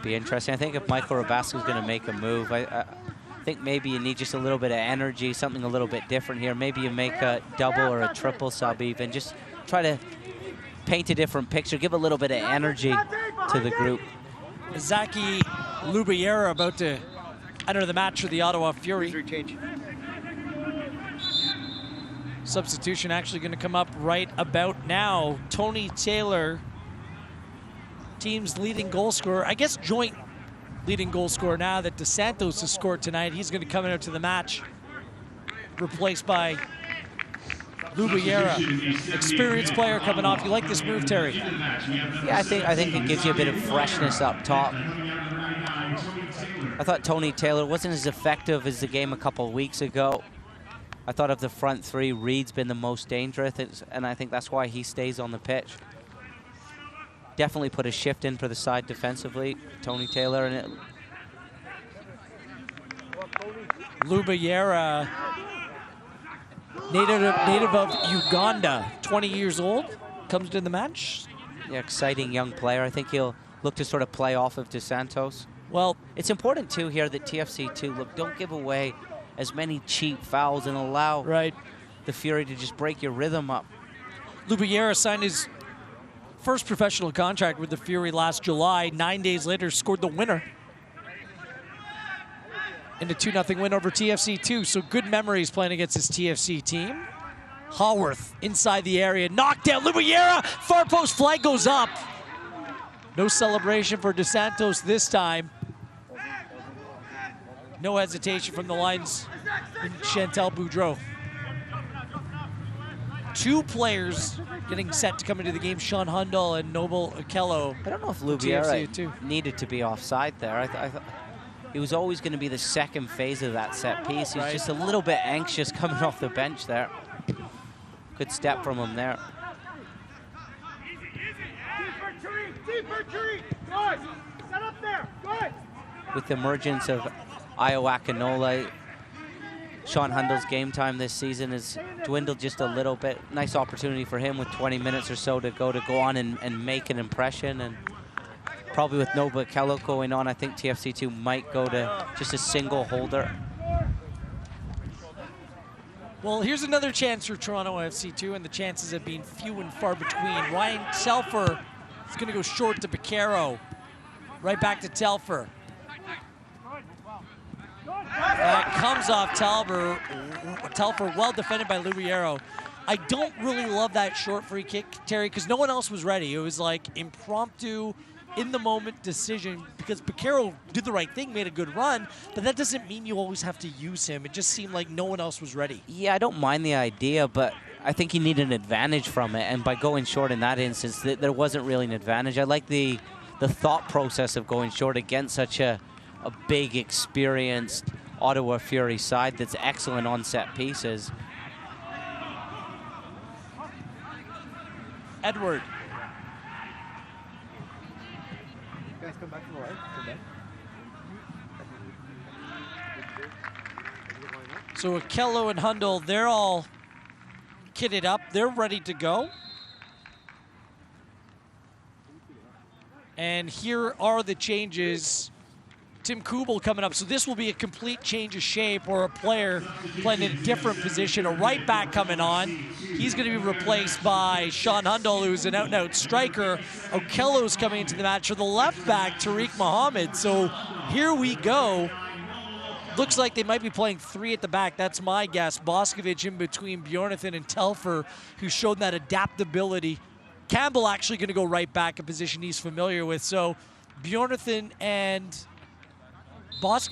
Be interesting. I think if Michael Rabaska is going to make a move, I think maybe you need just a little bit of energy, something a little bit different here. Maybe you make a double or a triple sub even. Just try to paint a different picture, give a little bit of energy to the group. Zaki Lubiera about to enter the match for the Ottawa Fury. Substitution actually going to come up right about now. Tony Taylor, team's leading goal scorer. I guess joint leading goal scorer now that DeSantos has scored tonight. He's going to come out to the match, replaced by Lubiera. Experienced player coming off. You like this move, Terry? Yeah, I think it gives you a bit of freshness up top. I thought Tony Taylor wasn't as effective as the game a couple of weeks ago. I thought of the front three, Reed's been the most dangerous, and I think that's why he stays on the pitch. Definitely put a shift in for the side defensively, Tony Taylor. And Lubiera, native of Uganda, 20 years old, comes to the match. Yeah, exciting young player. I think he'll look to sort of play off of DeSantos. Well, it's important too here that TFC2, look, don't give away as many cheap fouls and allow the Fury to just break your rhythm up. Lubiera signed his first professional contract with the Fury last July. 9 days later, scored the winner in a 2-0 win over TFC2. So good memories playing against this TFC team. Haworth inside the area, knocked down Lubiera, far post flag goes up. No celebration for DeSantos this time. No hesitation from the lines in Chantal Boudreau. Two players getting set to come into the game, Sean Hundal and Noble Okello. I don't know if Lubiera needed to be offside there. I thought he was always going to be the second phase of that set piece. He's just a little bit anxious coming off the bench there. Good step from him there. Deeper tree, good. Set up there, good. With the emergence of Io Akinola, Sean Hundal's game time this season has dwindled just a little bit. Nice opportunity for him with 20 minutes or so to go on and make an impression. And probably with Noble Okello going on, I think TFC2 might go to just a single holder. Well, here's another chance for Toronto FC2, and the chances have been few and far between. Ryan Telfer is going to go short to Baquero. Right back to Telfer. That comes off Telfer. Telfer well defended by Lubiero. I don't really love that short free kick, Terry, because no one else was ready. It was like impromptu, in-the-moment decision, because Baquero did the right thing, made a good run, but that doesn't mean you always have to use him. It just seemed like no one else was ready. Yeah, I don't mind the idea, but I think you need an advantage from it, and by going short in that instance, there wasn't really an advantage. I like the thought process of going short against such a big, experienced Ottawa Fury side that's excellent on set pieces. Edward. Guys, come back to the right. Come back. So Okello and Hundal, they're all kitted up. They're ready to go. And here are the changes. Tim Kubel coming up. So this will be a complete change of shape, or a player playing in a different position. A right back coming on. He's going to be replaced by Sean Hundal, who's an out-and-out striker. Okello's coming into the match for the left back, Tariq Mohammed. So here we go. Looks like they might be playing three at the back. That's my guess. Boscovich in between Bjornathan and Telfer, who showed that adaptability. Campbell actually going to go right back, a position he's familiar with. So Bjornathan and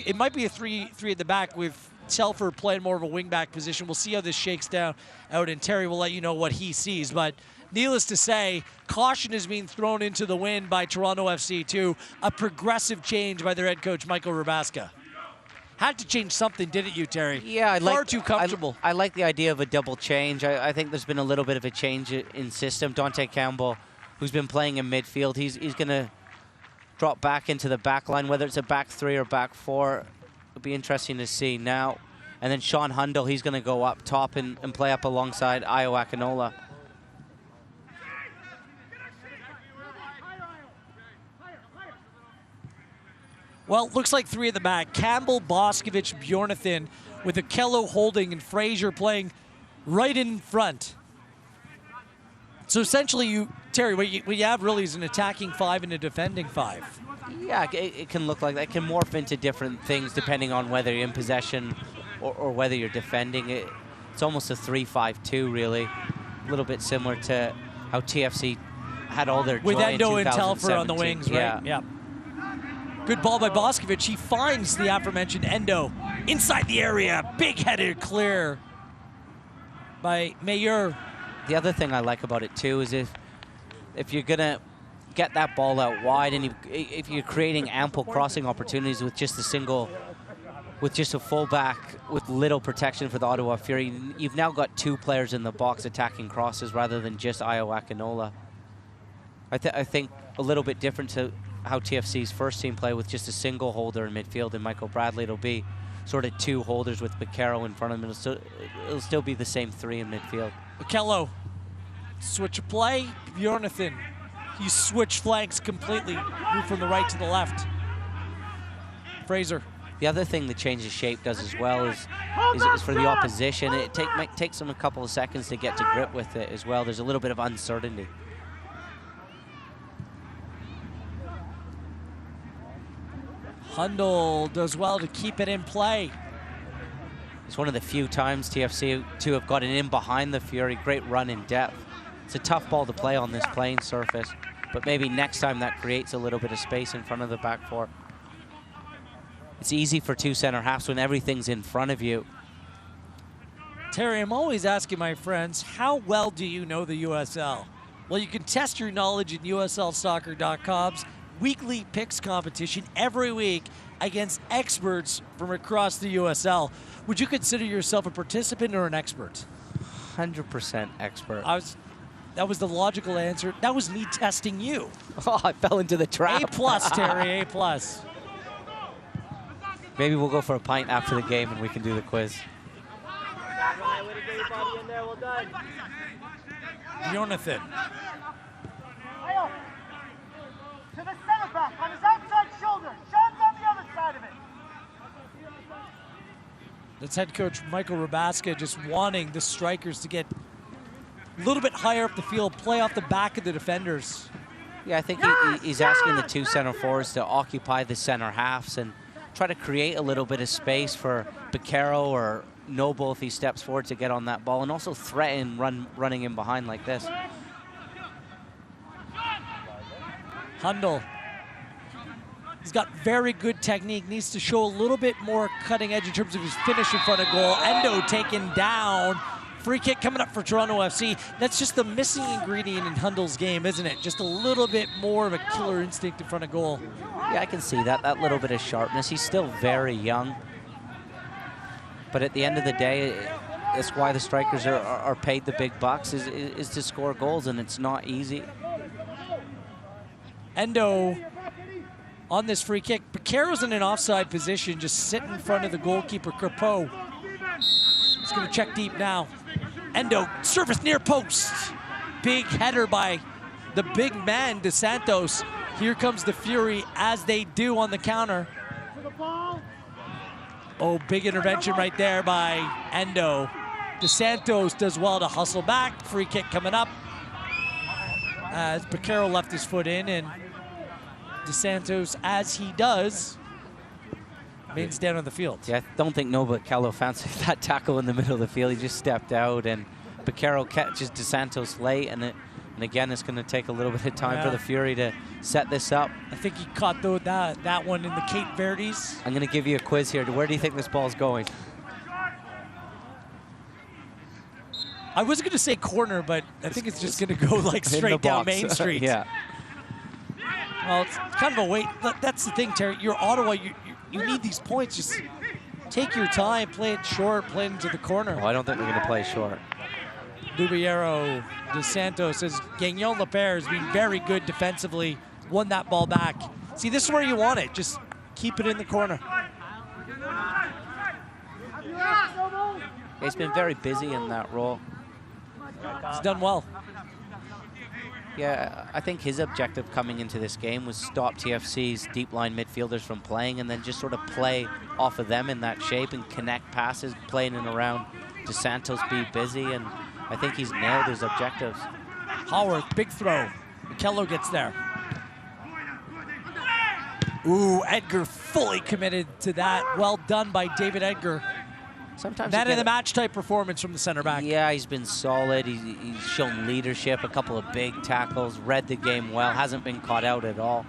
it might be a three at the back with Telfer playing more of a wing-back position. We'll see how this shakes down out, and Terry will let you know what he sees. But needless to say, caution is being thrown into the wind by Toronto FC2. A progressive change by their head coach, Michael Rabaska. Had to change something, didn't you, Terry? Yeah, far too comfortable. I like the idea of a double change. I think there's been a little bit of a change in system. Dante Campbell, who's been playing in midfield, he's going to drop back into the back line, whether it's a back three or back four. It'll be interesting to see now. And then Sean Hundle, he's going to go up top and play up alongside Io Akinola. Well, looks like three at the back. Campbell, Boscovich, Bjornathan, with Okello holding and Fraser playing right in front. So essentially, Terry, what you have really is an attacking 5 and a defending 5. Yeah, it can look like that. It can morph into different things depending on whether you're in possession or whether you're defending. It's almost a 3-5-2, really. A little bit similar to how TFC had all their with joy Endo in and Telfer on the 2017. wings, right? Yeah. Good ball by Boscovich. He finds the aforementioned Endo inside the area. Big headed clear by Mayer. The other thing I like about it too is if you're gonna get that ball out wide and if you're creating ample crossing opportunities with just a fullback with little protection for the Ottawa Fury, you've now got 2 players in the box attacking crosses rather than just Io Akinola. I think a little bit different to how TFC's first team play with just a single holder in midfield and Michael Bradley. It'll be sort of 2 holders with Beccaro in front of him. It'll still be the same 3 in midfield. Okello, switch of play. Bjornathan, he switched flanks completely. Moved from the right to the left. Fraser. The other thing the change of shape does as well is for the opposition. It takes them a couple of seconds to get to grip with it as well. There's a little bit of uncertainty. Hundle does well to keep it in play. It's one of the few times TFC to have gotten in behind the Fury. Great run in depth. It's a tough ball to play on this playing surface, but maybe next time that creates a little bit of space in front of the back 4. It's easy for 2 center halves when everything's in front of you. Terry, I'm always asking my friends, how well do you know the USL? Well, you can test your knowledge in USLsoccer.com's weekly picks competition every week against experts from across the USL. Would you consider yourself a participant or an expert? 100% expert. That was the logical answer. That was me testing you. Oh, I fell into the trap. A+, Terry, A+. Maybe we'll go for a pint after the game and we can do the quiz. Jonathan. To the center back on his outside shoulder. Sean's on the other side of it. That's head coach Michael Rabaska just wanting the strikers to get a little bit higher up the field, play off the back of the defenders. Yeah, I think he's asking the 2 center forwards to occupy the center halves and try to create a little bit of space for Beccaro or Noble if he steps forward to get on that ball, and also threaten running in behind like this. Hundle. He's got very good technique, needs to show a little bit more cutting edge in terms of his finish in front of goal. Endo taken down. Free kick coming up for Toronto FC. That's just the missing ingredient in Hundle's game, isn't it? Just a little bit more of a killer instinct in front of goal. Yeah, I can see that little bit of sharpness. He's still very young. But at the end of the day, that's why the strikers are paid the big bucks, is to score goals, and it's not easy. Endo on this free kick. Beccaro's in an offside position, just sitting in front of the goalkeeper, Crepeau. He's going to check deep now. Endo, service near post. Big header by the big man, De Santos. Here comes the Fury, as they do on the counter. Oh, big intervention right there by Endo. De Santos does well to hustle back. Free kick coming up. As Beccaro left his foot in, and De Santos, as he does, remains down on the field. Yeah, I don't think Noble Okello fancied that tackle in the middle of the field. He just stepped out, and Beccaro catches De Santos late, and again, it's going to take a little bit of time for the Fury to set this up. I think he caught that one in the Cape Verdes. I'm going to give you a quiz here. Where do you think this ball's going? I was going to say corner, but I think it's just going to go like straight down Main Street. Yeah. Well, it's kind of a wait. That's the thing, Terry. You're Ottawa. You need these points. Just take your time, play it short, play it into the corner. Oh, I don't think we're going to play short. Dubiero, De Santos says Gagnon Lapierre has been very good defensively, won that ball back. See, this is where you want it. Just keep it in the corner. He's been very busy in that role. He's done well. Yeah, I think his objective coming into this game was stop TFC's deep line midfielders from playing and then just sort of play off of them in that shape and connect passes, playing in around DeSantos, be busy, and I think he's nailed his objectives. Haworth, big throw. Kello gets there. Ooh, Edgar fully committed to that. Well done by David Edgar. Sometimes Man of the match type performance from the center back. Yeah, he's been solid. He's shown leadership, a couple of big tackles, read the game well, hasn't been caught out at all.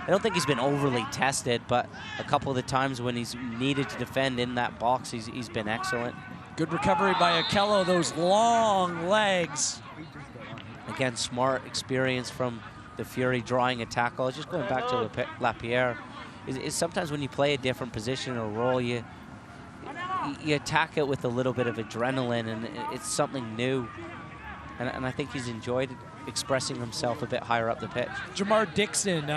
I don't think he's been overly tested, but a couple of the times when he's needed to defend in that box, he's been excellent. Good recovery by Akello, those long legs. Again, smart experience from the Fury drawing a tackle. Just going back to Lapierre, is sometimes when you play a different position or role, you attack it with a little bit of adrenaline, and it's something new. And I think he's enjoyed expressing himself a bit higher up the pitch. Jamar Dixon,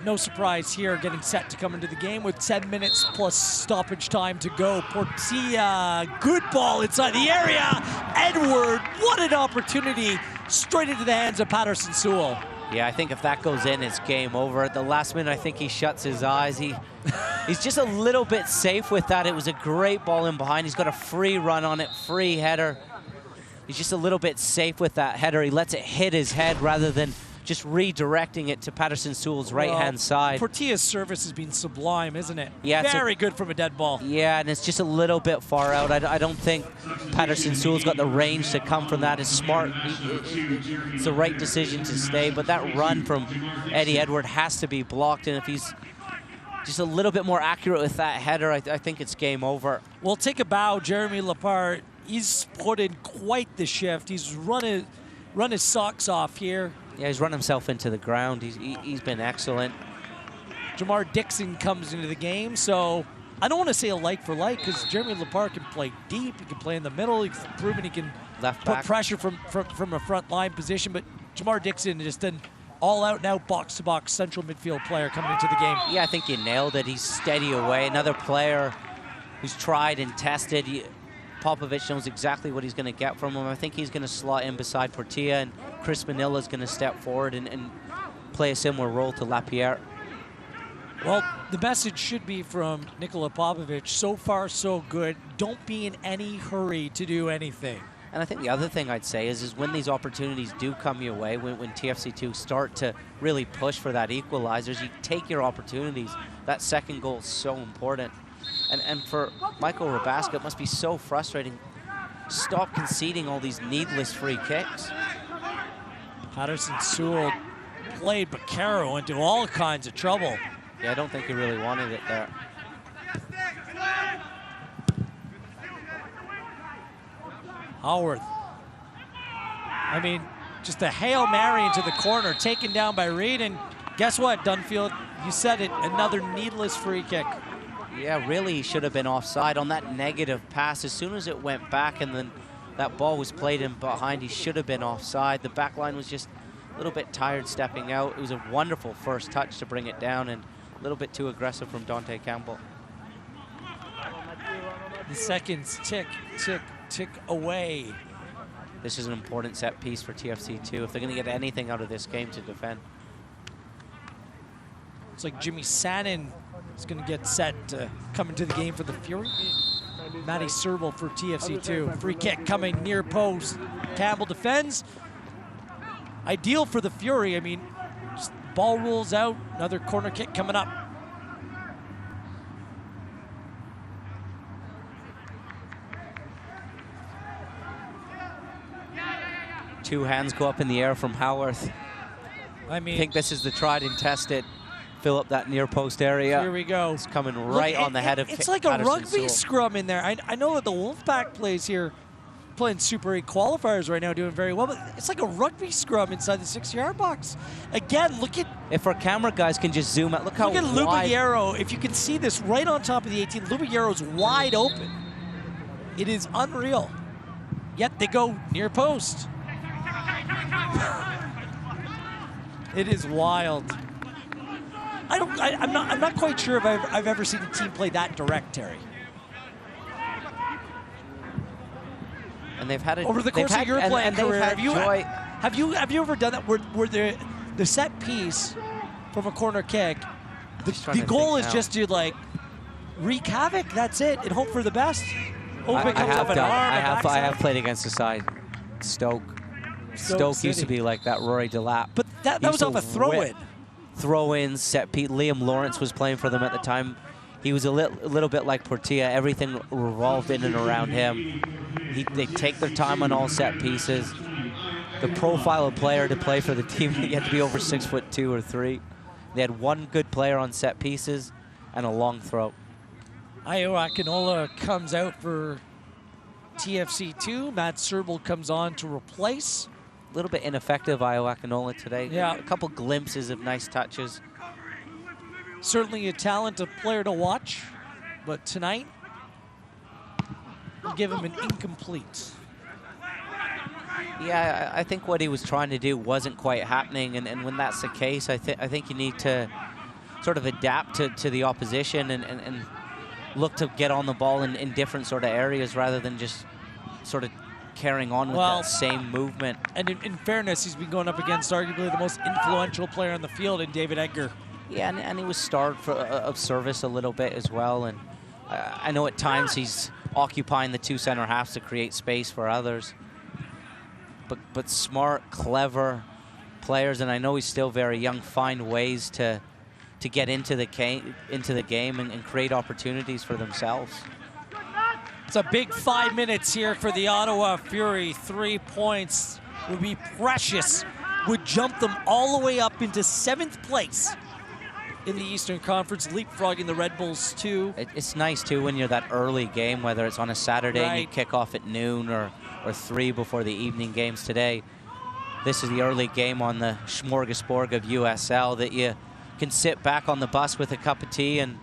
no surprise here, getting set to come into the game with 10 minutes plus stoppage time to go. Portilla, good ball inside the area. Edward, what an opportunity. Straight into the hands of Patterson Sewell. Yeah, I think if that goes in, it's game over. At the last minute, I think he shuts his eyes. He's just a little bit safe with that. It was a great ball in behind. He's got a free run on it, free header. He's just a little bit safe with that header. He lets it hit his head rather than just redirecting it to Patterson Sewell's right-hand side. Portilla's service has been sublime, isn't it? Yeah, very good from a dead ball. Yeah, and it's just a little bit far out. I don't think Patterson Sewell's got the range to come from that. It's smart. It's the right decision to stay, but that run from Eddie Edward has to be blocked, and if he's just a little bit more accurate with that header, I think it's game over. Well, take a bow, Jeremy Lepart. He's put in quite the shift. He's run his socks off here. Yeah, he's run himself into the ground. He's been excellent. Jamar Dixon comes into the game, so I don't want to say a like for like because Jeremy Lepart can play deep, he can play in the middle, he's proven he can put pressure from a front line position, but Jamar Dixon just an all-out now box-to-box central midfield player coming into the game. Yeah, I think you nailed it. He's steady away. Another player who's tried and tested. Popovich knows exactly what he's going to get from him. I think he's going to slot in beside Portilla, and Chris Manila is going to step forward and play a similar role to Lapierre. Well, the message should be from Nikola Popovich, so far so good. Don't be in any hurry to do anything. And I think the other thing I'd say is when these opportunities do come your way, when TFC2 start to really push for that equalizers, you take your opportunities. That second goal is so important. And for Michael Rabaska, it must be so frustrating. Stop conceding all these needless free kicks. Patterson Sewell played Baccaro into all kinds of trouble. Yeah, I don't think he really wanted it there. Haworth. I mean, just a Hail Mary into the corner, taken down by Reed, and guess what, Dunfield? You said it, another needless free kick. Yeah, really should have been offside on that negative pass. As soon as it went back and then that ball was played in behind, he should have been offside. The back line was just a little bit tired stepping out. It was a wonderful first touch to bring it down and a little bit too aggressive from Dante Campbell. The seconds tick, tick, tick away. This is an important set piece for TFC2 if they're going to get anything out of this game to defend. It's like Jimmy Sannon is going to get set to come into the game for the Fury. Matty Serbel for TFC2. Free kick coming near post. Campbell defends. Ideal for the Fury. I mean, just ball rolls out. Another corner kick coming up. Two hands go up in the air from Haworth. I mean, I think this is the tried and tested. Fill up that near post area. Here we go. It's coming right on the head of It's like Patterson a rugby Sewell. scrum in there. I know that the Wolfpack plays here, playing Super 8 qualifiers right now, doing very well, but it's like a rugby scrum inside the 6-yard box. Again, look at... If our camera guys can just zoom out, look how at wide... Lubagero. If you can see this right on top of the 18, Lubagero's wide open. It is unreal. Yet they go near post. It is wild. I'm not quite sure if I've ever seen a team play that direct, Terry. And they've had it over the course of your playing career. Have you ever done that where the set piece from a corner kick, the goal is just to like wreak havoc? That's it, and hope for the best. Hope it comes up an arm. I have played against the side. Stoke used to be like that. Rory Delap. But that was off a throw-in. Throw-ins, set piece. Liam Lawrence was playing for them at the time. He was a little bit like Portilla. Everything revolved in and around him. They take their time on all set pieces. The profile of player to play for the team, you had to be over 6'2" or 3. They had one good player on set pieces and a long throw. Ayo Akinola comes out for TFC2. Matt Serbal comes on to replace. A little bit ineffective, Ayo Akinola today. Yeah. A couple glimpses of nice touches. Certainly a talented player to watch, but tonight, we'll give him an incomplete. Yeah, I think what he was trying to do wasn't quite happening, and when that's the case, I think you need to sort of adapt to the opposition and look to get on the ball in different sort of areas rather than just sort of carrying on with that same movement. And in fairness, he's been going up against arguably the most influential player on the field in David Edgar. Yeah, and he was starved of service a little bit as well, and I know at times he's occupying the two center halves to create space for others. But smart, clever players, and I know he's still very young, find ways to get into the game and create opportunities for themselves. It's a big 5 minutes here for the Ottawa Fury. 3 points would be precious, would jump them all the way up into 7th place in the Eastern Conference, leapfrogging the Red Bulls too. It's nice too when you're that early game, whether it's on a Saturday and you kick off at noon or 3 before the evening games today. This is the early game on the smorgasbord of USL that you can sit back on the bus with a cup of tea and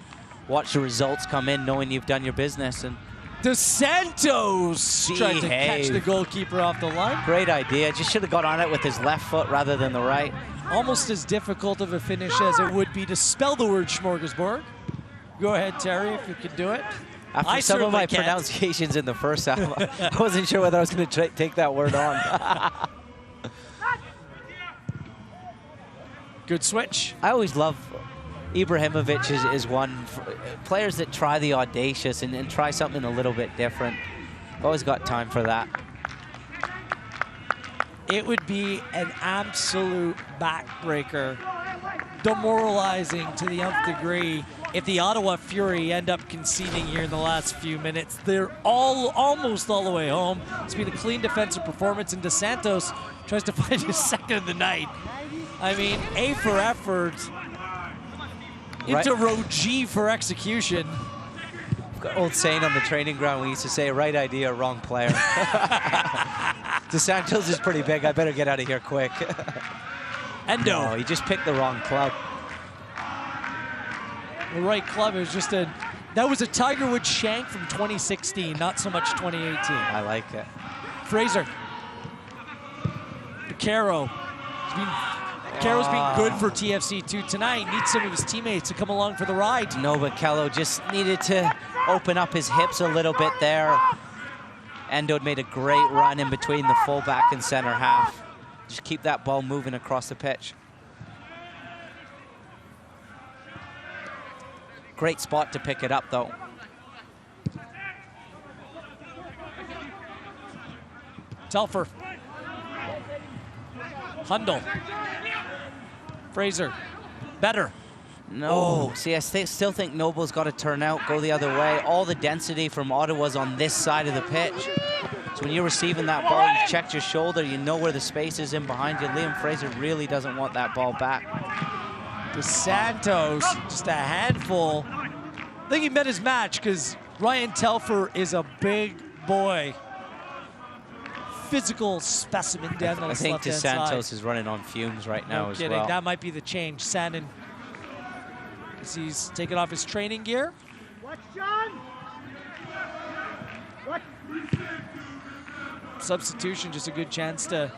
watch the results come in knowing you've done your business. And Dos Santos tried to catch the goalkeeper off the line. Great idea. Just should have got on it with his left foot rather than the right. Almost as difficult of a finish as it would be to spell the word smorgasbord. Go ahead, Terry, if you can do it. After some of my pronunciations in the first half, I wasn't sure whether I was going to take that word on. Good switch. I always love Ibrahimovic is one. Players that try the audacious and try something a little bit different. Always got time for that. It would be an absolute backbreaker, demoralizing to the nth degree if the Ottawa Fury end up conceding here in the last few minutes. They're almost all the way home. It's been a clean defensive performance, and Dos Santos tries to find his second of the night. I mean, A for effort, into row G for execution. Old saying on the training ground, we used to say, right idea, wrong player. Dos Santos is pretty big. I better get out of here quick. Endo. No, he just picked the wrong club. The right club is just that was a Tiger Woods shank from 2016, not so much 2018. I like it. Fraser. Caro. Caro's been good for TFC2 tonight. Needs some of his teammates to come along for the ride. No, but Kello just needed to open up his hips a little bit there. Endo made a great run in between the fullback and center half. Just keep that ball moving across the pitch. Great spot to pick it up, though. Telfer. Hundle. Fraser. Better. No. See, I still think Noble's got to turn out, go the other way. All the density from Ottawa's on this side of the pitch. So when you're receiving that ball, you checked your shoulder, you know where the space is in behind you. Liam Fraser really doesn't want that ball back. Dos Santos, just a handful. I think he met his match because Ryan Telfer is a big boy. Physical specimen down the left-hand side. I think Dos Santos is running on fumes right now as well. That might be the change. Sandin, as he's taking off his training gear. Watch, John. Watch. Substitution, just a good chance to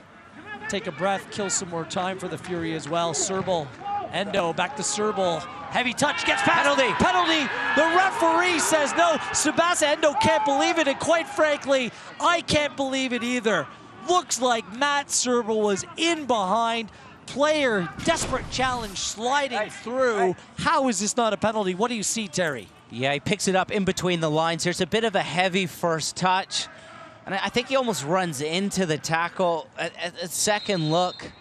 take a breath, kill some more time for the Fury as well. Serbal Endo back to Serbal. Heavy touch, gets past. Penalty. The referee says no. Sebastian Endo can't believe it, and quite frankly, I can't believe it either. Looks like Matt Serbal was in behind. Player, desperate challenge, sliding through. How is this not a penalty? What do you see, Terry? Yeah, he picks it up in between the lines. There's a bit of a heavy first touch. And I think he almost runs into the tackle at second look.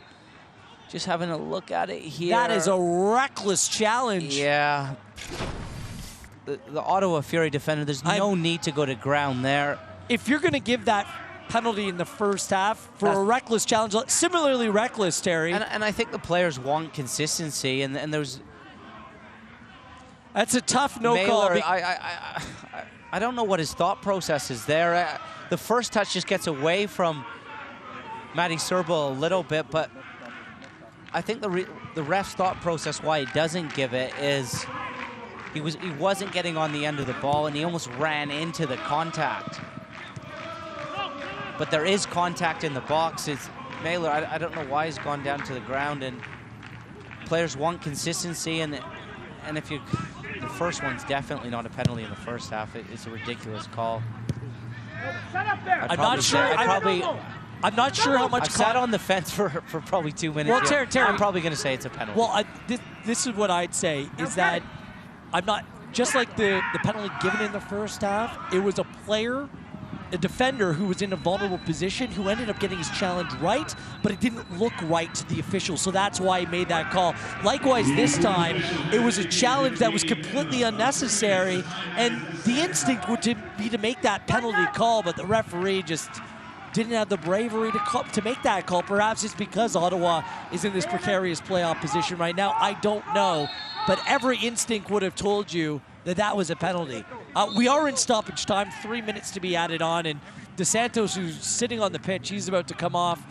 Just having a look at it here. That is a reckless challenge. Yeah. The Ottawa Fury defender, there's no need to go to ground there. If you're going to give that penalty in the first half for a reckless challenge, similarly reckless, Terry. And I think the players want consistency, and there's... That's a tough no call. I don't know what his thought process is there. The first touch just gets away from Matty Serbal a little bit, but I think the ref's thought process why he doesn't give it is he wasn't getting on the end of the ball, and he almost ran into the contact. But there is contact in the box. It's Mailer. I don't know why he's gone down to the ground, and players want consistency, and if you, the first one's definitely not a penalty in the first half. It's a ridiculous call. I'm not sure. I'm not sure how much. I've sat on the fence for probably 2 minutes. Well, Terry, I'm probably going to say it's a penalty. Well, this is what I'd say is that I'm not just like the penalty given in the first half. It was a player, a defender who was in a vulnerable position who ended up getting his challenge right, but it didn't look right to the official, so that's why he made that call. Likewise, this time, it was a challenge that was completely unnecessary, and the instinct would be to make that penalty call, but the referee just didn't have the bravery to make that call. Perhaps it's because Ottawa is in this precarious playoff position right now. I don't know, but every instinct would have told you that that was a penalty. We are in stoppage time, 3 minutes to be added on, and DeSantos, who's sitting on the pitch, he's about to come off,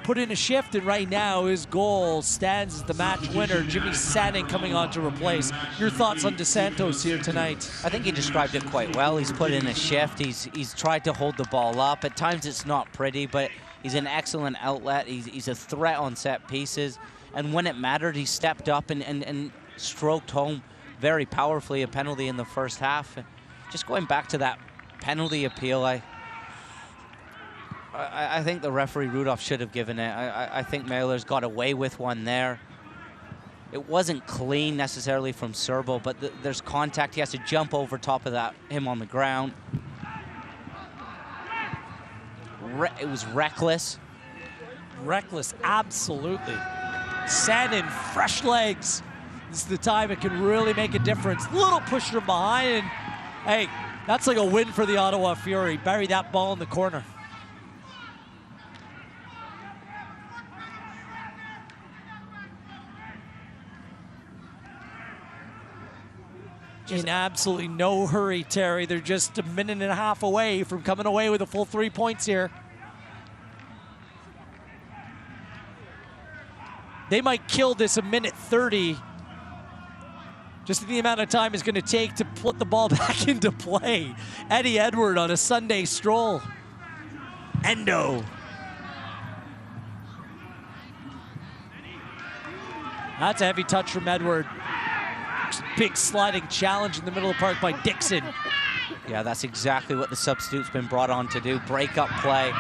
put in a shift, and right now his goal stands as the match winner. Jimmy Sanning coming on to replace. Your thoughts on DeSantos here tonight? I think he described it quite well. He's put in a shift. He's tried to hold the ball up. At times it's not pretty, but he's an excellent outlet. He's a threat on set pieces, and when it mattered, he stepped up and stroked home very powerfully a penalty in the first half. Just going back to that penalty appeal, I think the referee Rudolph should have given it. I think Mailer's got away with one there. It wasn't clean necessarily from Serbal, but there's contact. He has to jump over top of him on the ground. It was reckless. Reckless, absolutely. Sannin, fresh legs. This is the time it can really make a difference. Little push from behind, and hey, that's like a win for the Ottawa Fury. Bury that ball in the corner. In absolutely no hurry, Terry. They're just a minute and a half away from coming away with a full 3 points here. They might kill this a minute 30. Just the amount of time it's going to take to put the ball back into play. Eddie Edward on a Sunday stroll. Endo. That's a heavy touch from Edward. Big sliding challenge in the middle of the park by Dixon. Yeah, that's exactly what the substitute's been brought on to do. Break up play.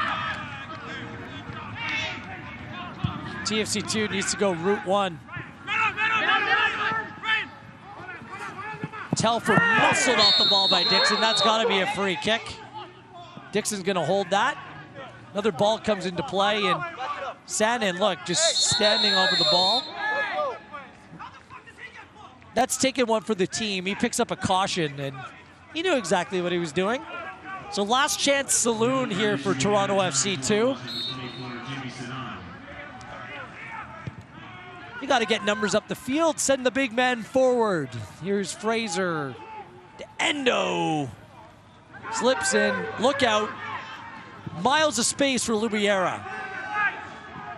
TFC 2 needs to go route one. Telfer muscled off the ball by Dixon. That's got to be a free kick. Dixon's going to hold that. Another ball comes into play, and Sannin, look, just standing over the ball. That's taking one for the team. He picks up a caution, and he knew exactly what he was doing. So last chance saloon here for Toronto FC 2. You got to get numbers up the field, send the big man forward. Here's Fraser. Endo slips in, look out. Miles of space for Lubiera.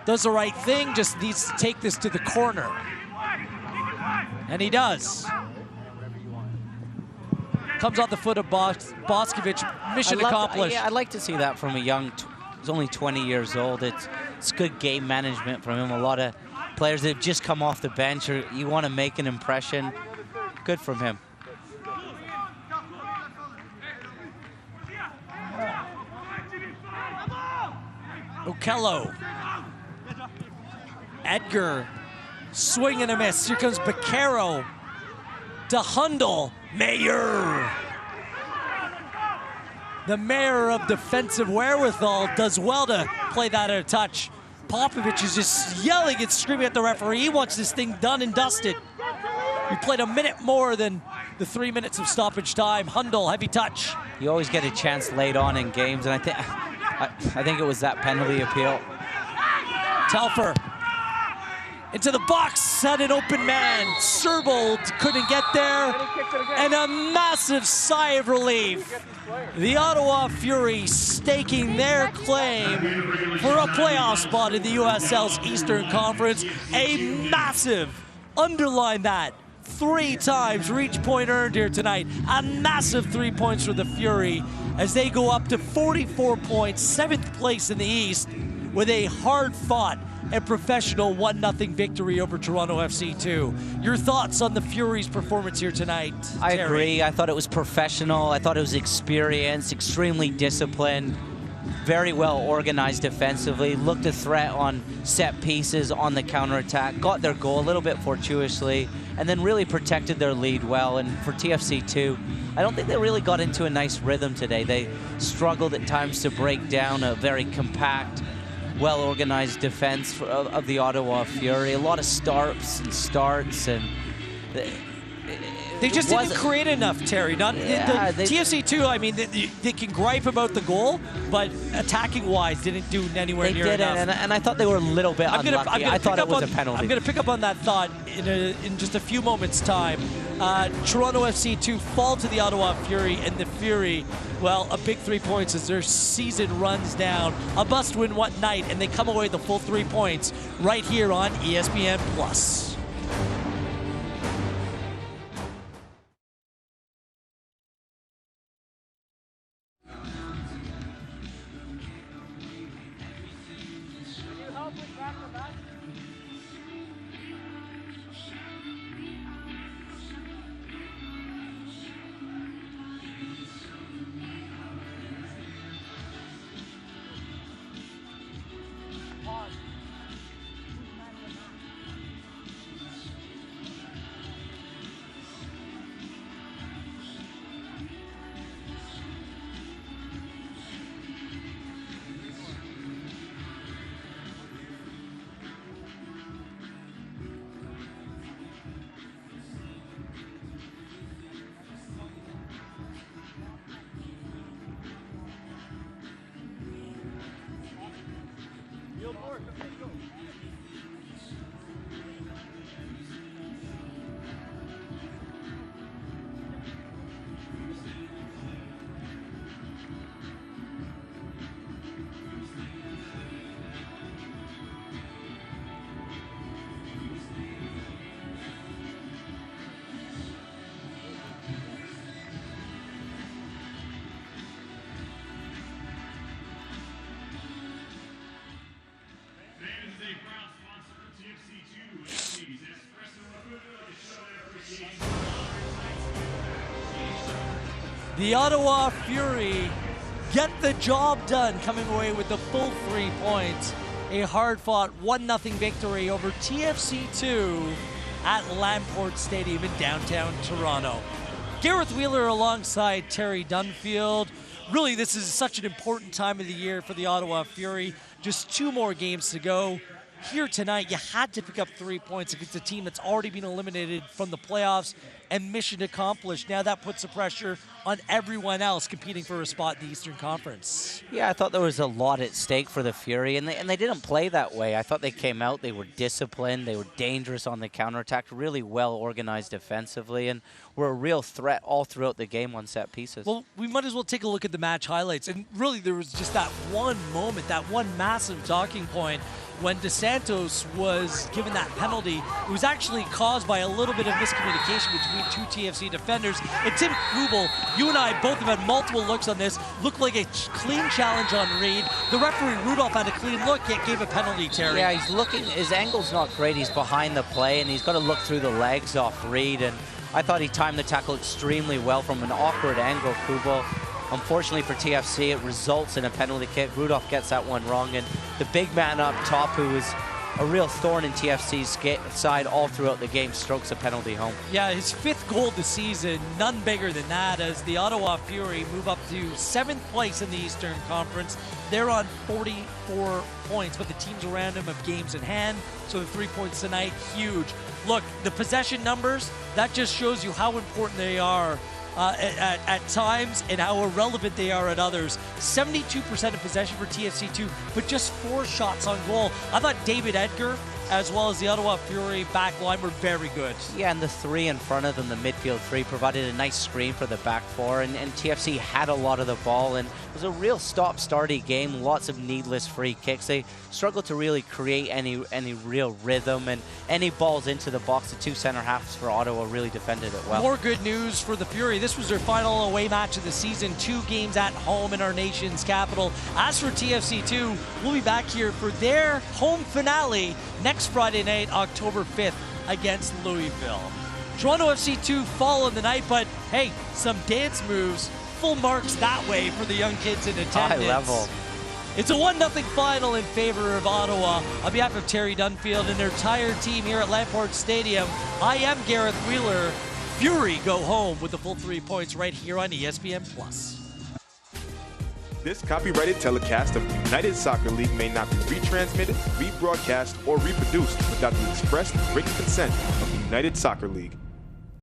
Does the right thing, just needs to take this to the corner. And he does. Comes off the foot of Boscovich. Mission accomplished. Yeah, I'd like to see that from a young, he's only 20 years old. It's good game management from him. A lot of players that have just come off the bench, or you want to make an impression. Good from him. Okello. Edgar. Swing and a miss. Here comes Baquero. DeHundle. Mayer. The mayor of defensive wherewithal does well to play that out of touch. Popovich is just yelling and screaming at the referee. He wants this thing done and dusted. We played a minute more than the 3 minutes of stoppage time. Hundle, heavy touch. You always get a chance late on in games, and I think it was that penalty appeal. Telfer into the box, had an open man. Serbold couldn't get there, and a massive sigh of relief. The Ottawa Fury staking their claim for a playoff spot in the USL's Eastern Conference. A massive, underline that, 3 times reach point earned here tonight. A massive 3 points for the Fury as they go up to 44 points, 7th place in the East with a hard-fought and professional 1-0 victory over Toronto FC 2. Your thoughts on the Fury's performance here tonight, I Terry? agree. I thought it was professional. I thought it was experienced, extremely disciplined, very well organized defensively, looked a threat on set pieces, on the counterattack, got their goal a little bit fortuitously, and then really protected their lead well. And for TFC 2, I don't think they really got into a nice rhythm today. They struggled at times to break down a very compact, well-organized defense of the Ottawa Fury. A lot of stops and starts, and they just didn't create enough, Terry. TFC 2, I mean, they can gripe about the goal, but attacking-wise, didn't do anywhere near enough. And I thought they were a little bit unlucky. I thought it was a penalty. I'm going to pick up on that thought in just a few moments' time. Toronto FC 2 fall to the Ottawa Fury, and the Fury, well, a big 3 points as their season runs down. A must-win one night, and they come away with the full 3 points right here on ESPN+. The Ottawa Fury get the job done, coming away with the full 3 points. A hard-fought 1-0 victory over TFC 2 at Lamport Stadium in downtown Toronto. Gareth Wheeler alongside Terry Dunfield. Really, this is such an important time of the year for the Ottawa Fury. Just 2 more games to go. Here tonight, you had to pick up 3 points against a team that's already been eliminated from the playoffs, and mission accomplished. Now that puts the pressure on everyone else competing for a spot in the Eastern Conference. Yeah, I thought there was a lot at stake for the Fury, and they didn't play that way. I thought they came out, they were disciplined, they were dangerous on the counterattack, really well organized defensively, and were a real threat all throughout the game on set pieces. Well, we might as well take a look at the match highlights. And really, there was just that one moment, that one massive talking point when DeSantos was given that penalty. It was actually caused by a little bit of miscommunication between between two TFC defenders. And Tim Kubel, you and I both have had multiple looks on this. Looked like a clean challenge on Reed. The referee, Rudolph, had a clean look, yet gave a penalty, Terry. Yeah, he's looking, his angle's not great. He's behind the play, and he's got to look through the legs off Reed. And I thought he timed the tackle extremely well from an awkward angle, Kubel. Unfortunately for TFC, it results in a penalty kick. Rudolph gets that one wrong, and the big man up top, who is a real thorn in TFC's side all throughout the game, strokes a penalty home. Yeah, his 5th goal this season, none bigger than that, as the Ottawa Fury move up to 7th place in the Eastern Conference. They're on 44 points, but the teams around them have games in hand, so the 3 points tonight, huge. Look, the possession numbers, that just shows you how important they are at times and how irrelevant they are at others. 72% of possession for TFC2, but just 4 shots on goal. I thought David Edgar, as well as the Ottawa Fury back line, were very good. Yeah, and the 3 in front of them, the midfield 3, provided a nice screen for the back 4, and TFC had a lot of the ball, and it was a real stop-starty game, lots of needless free kicks. They struggled to really create any real rhythm, and any balls into the box, the 2 center halves for Ottawa really defended it well. More good news for the Fury. This was their final away match of the season, 2 games at home in our nation's capital. As for TFC2, we'll be back here for their home finale next Friday night, October 5th, against Louisville. Toronto FC2 fall in the night, but hey, some dance moves, full marks that way for the young kids in attendance. High level. It's a 1-0 final in favor of Ottawa. On behalf of Terry Dunfield and their entire team here at Lamport Stadium, I am Gareth Wheeler. Fury go home with the full 3 points right here on ESPN+. This copyrighted telecast of the United Soccer League may not be retransmitted, rebroadcast, or reproduced without the express written consent of the United Soccer League.